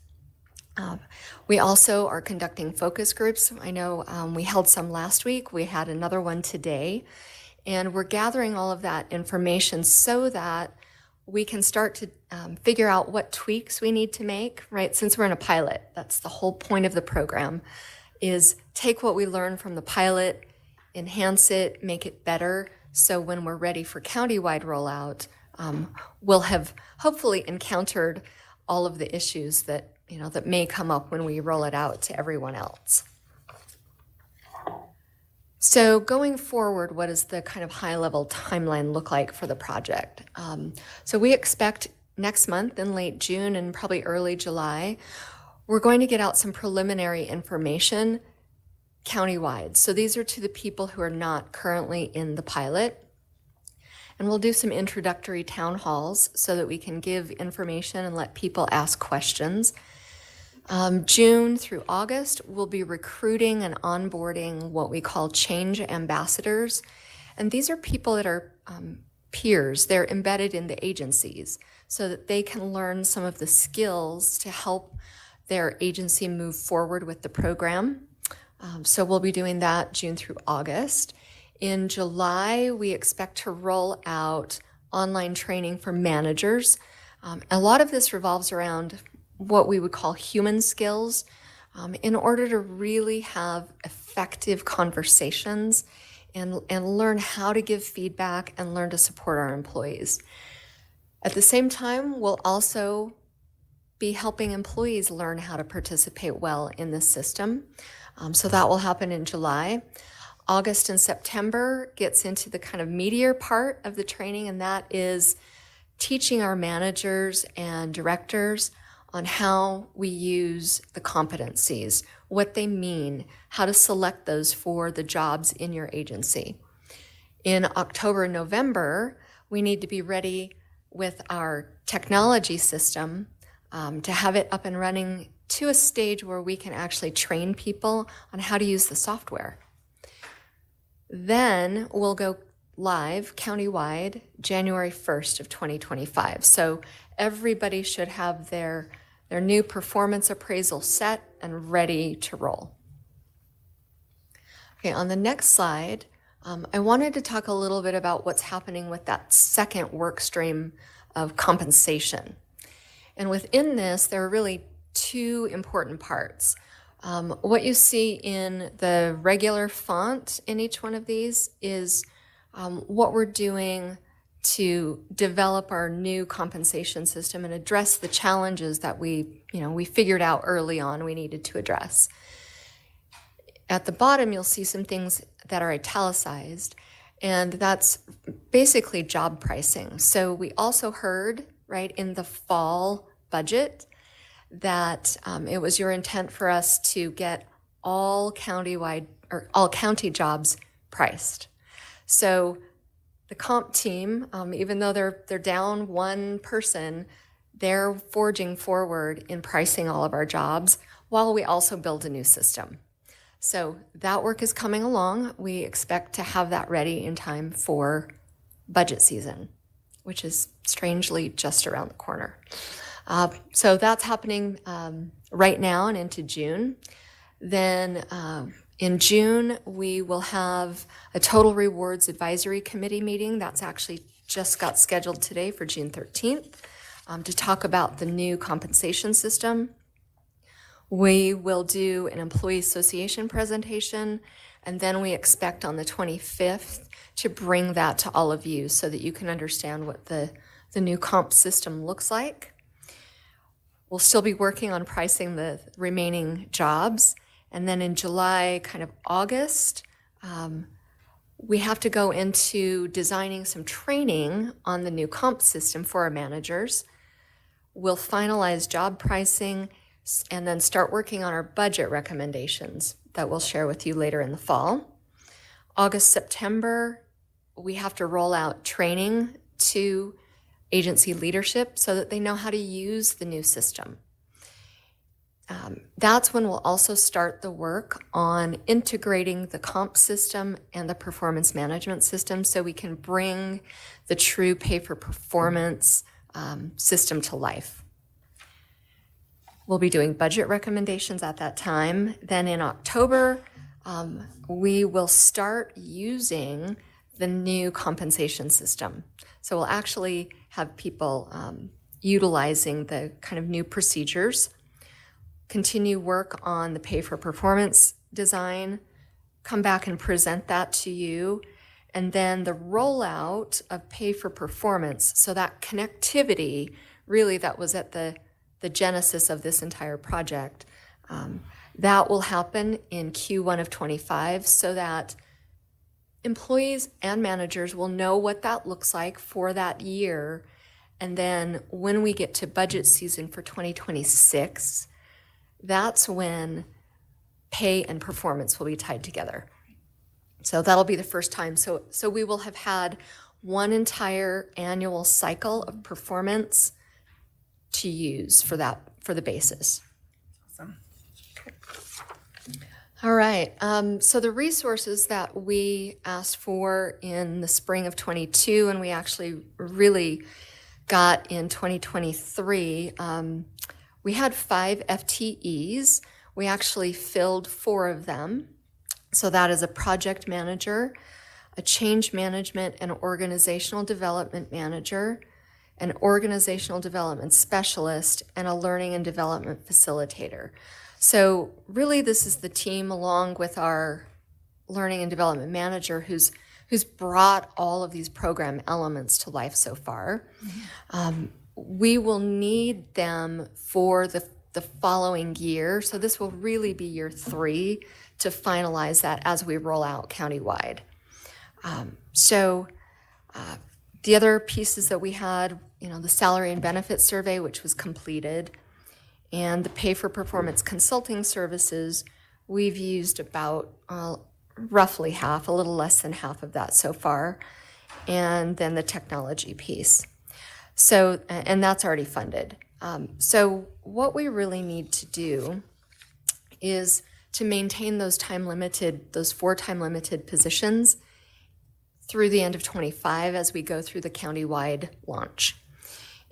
We also are conducting focus groups. I know we held some last week. We had another one today. And we're gathering all of that information so that we can start to figure out what tweaks we need to make, right? Since we're in a pilot, that's the whole point of the program, is take what we learn from the pilot, enhance it, make it better, so when we're ready for countywide rollout, we'll have hopefully encountered all of the issues that that may come up when we roll it out to everyone else. So going forward, what does the kind of high-level timeline look like for the project? So we expect next month in late June and probably early July, we're going to get out some preliminary information countywide. So these are to the people who are not currently in the pilot. And we'll do some introductory town halls so that we can give information and let people ask questions. June through August, we'll be recruiting and onboarding what we call change ambassadors. And these are people that are peers. They're embedded in the agencies so that they can learn some of the skills to help their agency move forward with the program. So we'll be doing that June through August. In July, we expect to roll out online training for managers. A lot of this revolves around what we would call human skills in order to really have effective conversations and learn how to give feedback and learn to support our employees. At the same time, we'll also be helping employees learn how to participate well in the system. So that will happen in July. August and September gets into the kind of meatier part of the training, and that is teaching our managers and directors on how we use the competencies, what they mean, how to select those for the jobs in your agency. In October and November, we need to be ready with our technology system to have it up and running to a stage where we can actually train people on how to use the software. Then we'll go live countywide January 1st of 2025. So everybody should have their new performance appraisal set and ready to roll. Okay, on the next slide, I wanted to talk a little bit about what's happening with that second work stream of compensation. And within this, there are really two important parts. What you see in the regular font in each one of these is what we're doing to develop our new compensation system and address the challenges that we figured out early on we needed to address. At the bottom, you'll see some things that are italicized, and that's basically job pricing. So we also heard, right, in the fall budget that it was your intent for us to get all countywide or all county jobs priced. So the comp team, even though they're down one person, they're forging forward in pricing all of our jobs while we also build a new system. So that work is coming along. We expect to have that ready in time for budget season, which is strangely just around the corner. So that's happening right now and into June. Then in June, we will have a Total Rewards Advisory Committee meeting. That's actually just got scheduled today for June 13th to talk about the new compensation system. We will do an employee association presentation, and then we expect on the 25th to bring that to all of you so that you can understand what the new comp system looks like. We'll still be working on pricing the remaining jobs. And then in July, kind of August, we have to go into designing some training on the new comp system for our managers. We'll finalize job pricing and then start working on our budget recommendations that we'll share with you later in the fall. August, September, we have to roll out training to agency leadership so that they know how to use the new system. That's when we'll also start the work on integrating the comp system and the performance management system so we can bring the true pay-for-performance system to life. We'll be doing budget recommendations at that time. Then in October, we will start using the new compensation system. So we'll actually have people utilizing the kind of new procedures, continue work on the pay-for-performance design, come back and present that to you, and then the rollout of pay-for-performance, so that connectivity, really that was at the genesis of this entire project, that will happen in Q1 of 25 so that employees and managers will know what that looks like for that year. And then when we get to budget season for 2026, that's when pay and performance will be tied together. So that'll be the first time. So we will have had one entire annual cycle of performance to use for the basis. Awesome. All right, so the resources that we asked for in the spring of 22, and we actually really got in 2023, we had 5 FTEs. We actually filled 4 of them. So that is a project manager, a change management and organizational development manager, an organizational development specialist, and a learning and development facilitator. So really this is the team along with our learning and development manager who's brought all of these program elements to life so far. We will need them for the following year. So this will really be year 3 to finalize that as we roll out countywide. The other pieces that we had, the salary and benefits survey, which was completed, and the pay-for-performance consulting services, we've used about roughly half, a little less than half of that so far, and then the technology piece. So, and that's already funded. So what we really need to do is to maintain those 4 time-limited positions through the end of 25 as we go through the countywide launch.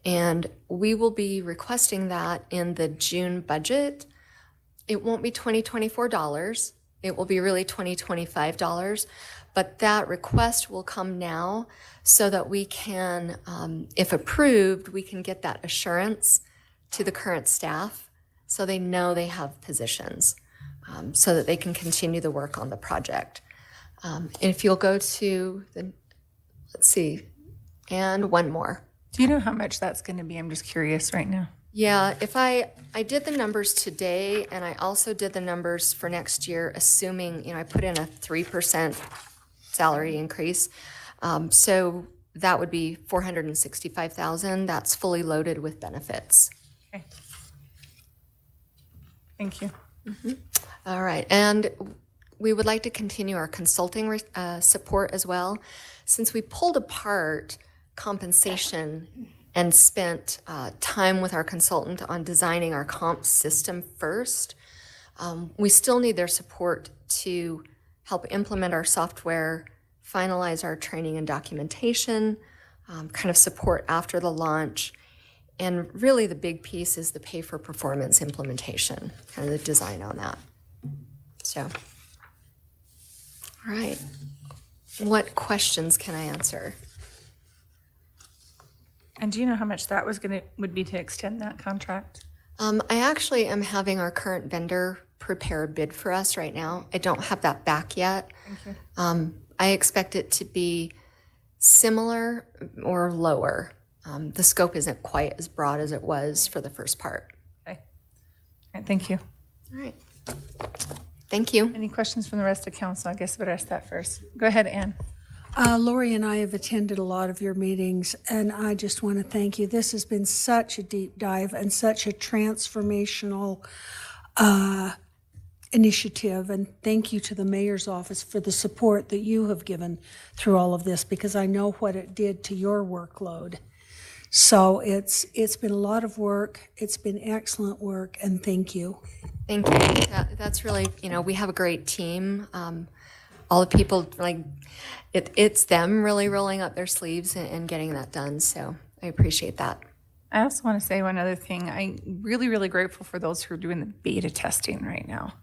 And we will be requesting that in the June budget. It won't be $2024. It will be really $2025. But that request will come now so that we can, if approved, we can get that assurance to the current staff so they know they have positions, so that they can continue the work on the project. If you'll go to let's see, and one more. Do you know how much that's going to be? I'm just curious right now. Yeah, if I did the numbers today, and I also did the numbers for next year, assuming, I put in a 3% salary increase. So that would be $465,000. That's fully loaded with benefits. Okay. Thank you. All right, and we would like to continue our consulting support as well. Since we pulled apart compensation and spent time with our consultant on designing our comp system first, we still need their support to help implement our software, finalize our training and documentation, kind of support after the launch. And really the big piece is the pay-for-performance implementation, kind of the design on that. So, all right. What questions can I answer? And do you know how much that would be to extend that contract? I actually am having our current vendor prepare a bid for us right now. I don't have that back yet. Thank you. I expect it to be similar or lower. The scope isn't quite as broad as it was for the first part. right, thank you. All right. Thank you. Any questions from the rest of council? I guess I better ask that first. Go ahead, Ann. Lori and I have attended a lot of your meetings, and I just want to thank you. This has been such a deep dive and such a transformational initiative, and thank you to the mayor's office for the support that you have given through all of this, because I know what it did to your workload. So it's been a lot of work. It's been excellent work, and thank you. Thank you. That's really, we have a great team. All the people, it's them really rolling up their sleeves and getting that done. So I appreciate that. I also want to say one other thing. I'm really, really grateful for those who are doing the beta testing right now.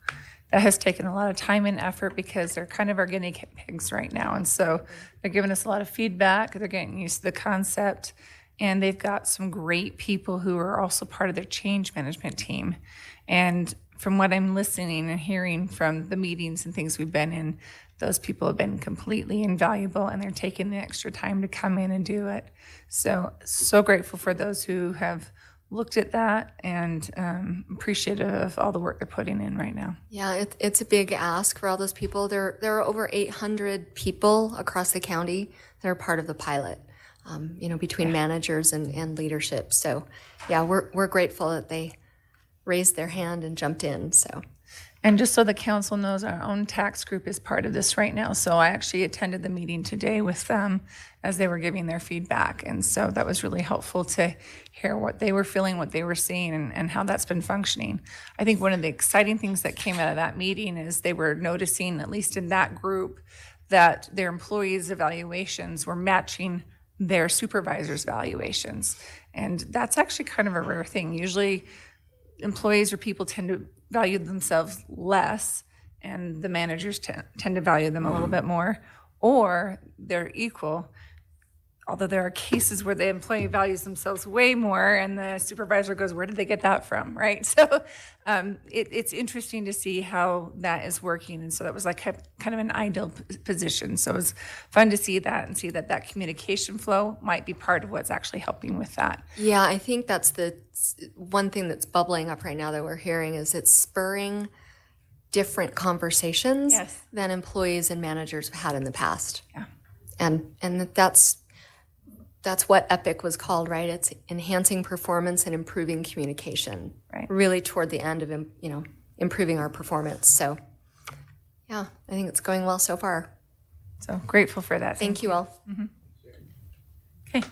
That has taken a lot of time and effort because they're kind of our guinea pigs right now. And so they're giving us a lot of feedback. They're getting used to the concept. And they've got some great people who are also part of their change management team. And from what I'm listening and hearing from the meetings and things we've been in, those people have been completely invaluable, and they're taking the extra time to come in and do it. So grateful for those who have looked at that, and appreciative of all the work they're putting in right now. Yeah, it's a big ask for all those people. There are over 800 people across the county that are part of the pilot, between managers and leadership. So yeah, we're grateful that they raised their hand and jumped in. So. And just so the council knows, our own tax group is part of this right now. So I actually attended the meeting today with them as they were giving their feedback. And so that was really helpful to hear what they were feeling, what they were seeing, and how that's been functioning. I think one of the exciting things that came out of that meeting is they were noticing, at least in that group, that their employees' evaluations were matching their supervisors' valuations. And that's actually kind of a rare thing. Usually employees or people tend to value themselves less, and the managers tend to value them a little bit more, or they're equal. Although there are cases where the employee values themselves way more and the supervisor goes, where did they get that from, right? So it's interesting to see how that is working. And so that was like kind of an ideal position. So it was fun to see that and see that communication flow might be part of what's actually helping with that. Yeah, I think that's the one thing that's bubbling up right now that we're hearing is it's spurring different conversations than employees and managers have had in the past. Yeah. And that's what EPIC was called, right? It's enhancing performance and improving communication, right? Really toward the end of, improving our performance. So yeah, I think it's going well so far. So grateful for that. Thank you all. Mm-hmm. Okay.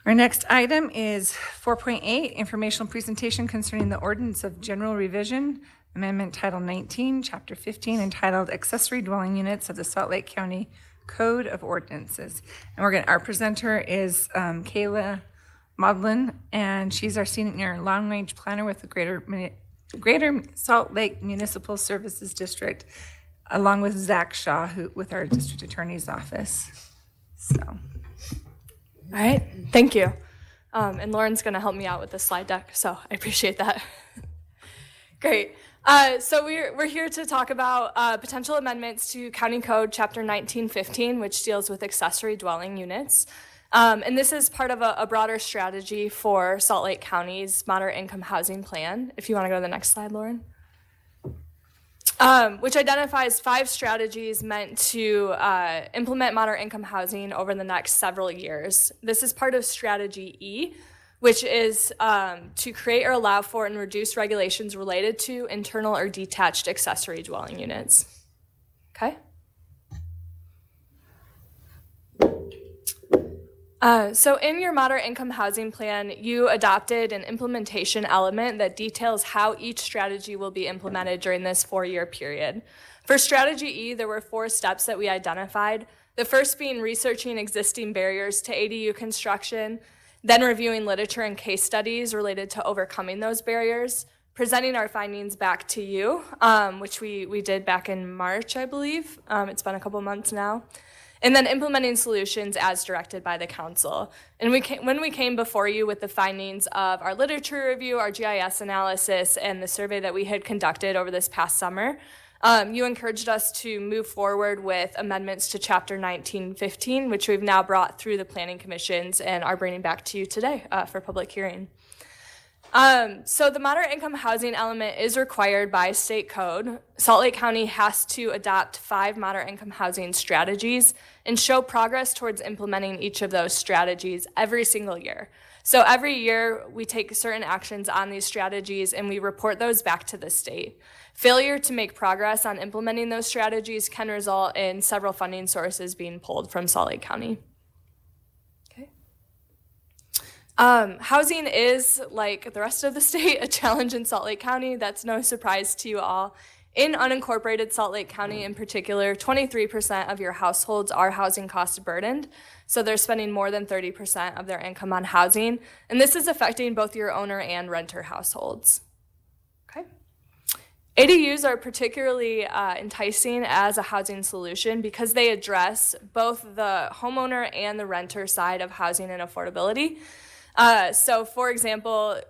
Our next item is 4.8, informational presentation concerning the ordinance of general revision, amendment Title 19, Chapter 15, entitled Accessory Dwelling Units of the Salt Lake County Code of Ordinances. And our presenter is Kayla Maudlin, and she's our senior long-range planner with the Greater Salt Lake Municipal Services District, along with Zach Shaw, with our district attorney's office. So. All right, thank you. And Lauren's going to help me out with the slide deck, so I appreciate that. Great. So we're here to talk about potential amendments to County Code Chapter 1915, which deals with accessory dwelling units. And this is part of a broader strategy for Salt Lake County's moderate income housing plan. If you want to go to the next slide, Lauren. Which identifies 5 strategies meant to implement moderate income housing over the next several years. This is part of Strategy E, which is to create or allow for and reduce regulations related to internal or detached accessory dwelling units. Okay? So in your moderate income housing plan, you adopted an implementation element that details how each strategy will be implemented during this 4-year period. For Strategy E, there were 4 steps that we identified. The first being researching existing barriers to ADU construction, then reviewing literature and case studies related to overcoming those barriers, presenting our findings back to you, which we did back in March, I believe. It's been a couple months now. And then implementing solutions as directed by the council. And when we came before you with the findings of our literature review, our GIS analysis, and the survey that we had conducted over this past summer, you encouraged us to move forward with amendments to Chapter 1915, which we've now brought through the planning commissions and are bringing back to you today for public hearing. So the moderate income housing element is required by state code. Salt Lake County has to adopt 5 moderate income housing strategies and show progress towards implementing each of those strategies every single year. So every year we take certain actions on these strategies and we report those back to the state. Failure to make progress on implementing those strategies can result in several funding sources being pulled from Salt Lake County. Housing is, like the rest of the state, a challenge in Salt Lake County. That's no surprise to you all. In unincorporated Salt Lake County in particular, 23% of your households are housing cost burdened. So they're spending more than 30% of their income on housing. And this is affecting both your owner and renter households. Okay. ADUs are particularly enticing as a housing solution because they address both the homeowner and the renter side of housing and affordability. So for example,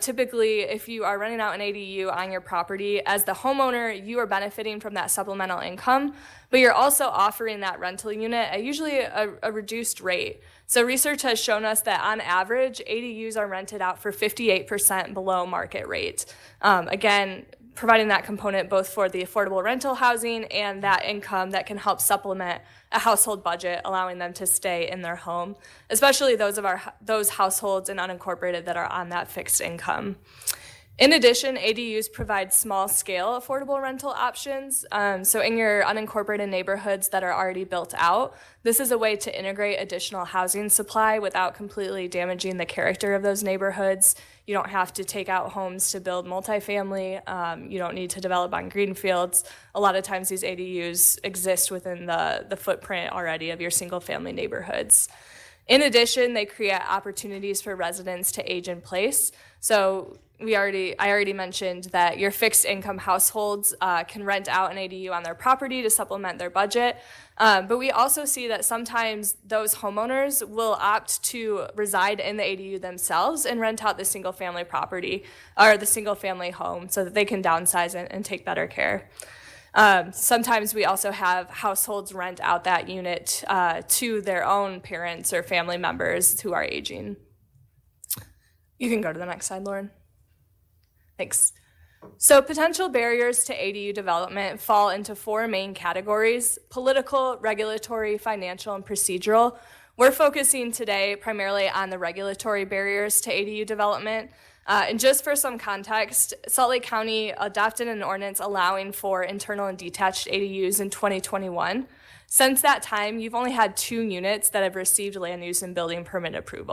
typically if you are renting out an ADU on your property, as the homeowner, you are benefiting from that supplemental income, but you're also offering that rental unit at usually a reduced rate. So research has shown us that on average, ADUs are rented out for 58% below market rate. Again, providing that component both for the affordable rental housing and that income that can help supplement a household budget, allowing them to stay in their home, especially those households in unincorporated that are on that fixed income. In addition, ADUs provide small-scale affordable rental options. So in your unincorporated neighborhoods that are already built out, this is a way to integrate additional housing supply without completely damaging the character of those neighborhoods. You don't have to take out homes to build multifamily. You don't need to develop on greenfields. A lot of times these ADUs exist within the footprint already of your single-family neighborhoods. In addition, they create opportunities for residents to age in place. So I already mentioned that your fixed income households can rent out an ADU on their property to supplement their budget. But we also see that sometimes those homeowners will opt to reside in the ADU themselves and rent out the single family property or the single family home so that they can downsize and take better care. Sometimes we also have households rent out that unit to their own parents or family members who are aging. You can go to the next slide, Lauren. Thanks. So potential barriers to ADU development fall into 4 main categories: political, regulatory, financial, and procedural. We're focusing today primarily on the regulatory barriers to ADU development. And just for some context, Salt Lake County adopted an ordinance allowing for internal and detached ADUs in 2021. Since that time, you've only had 2 units that have received land use and building permit approval.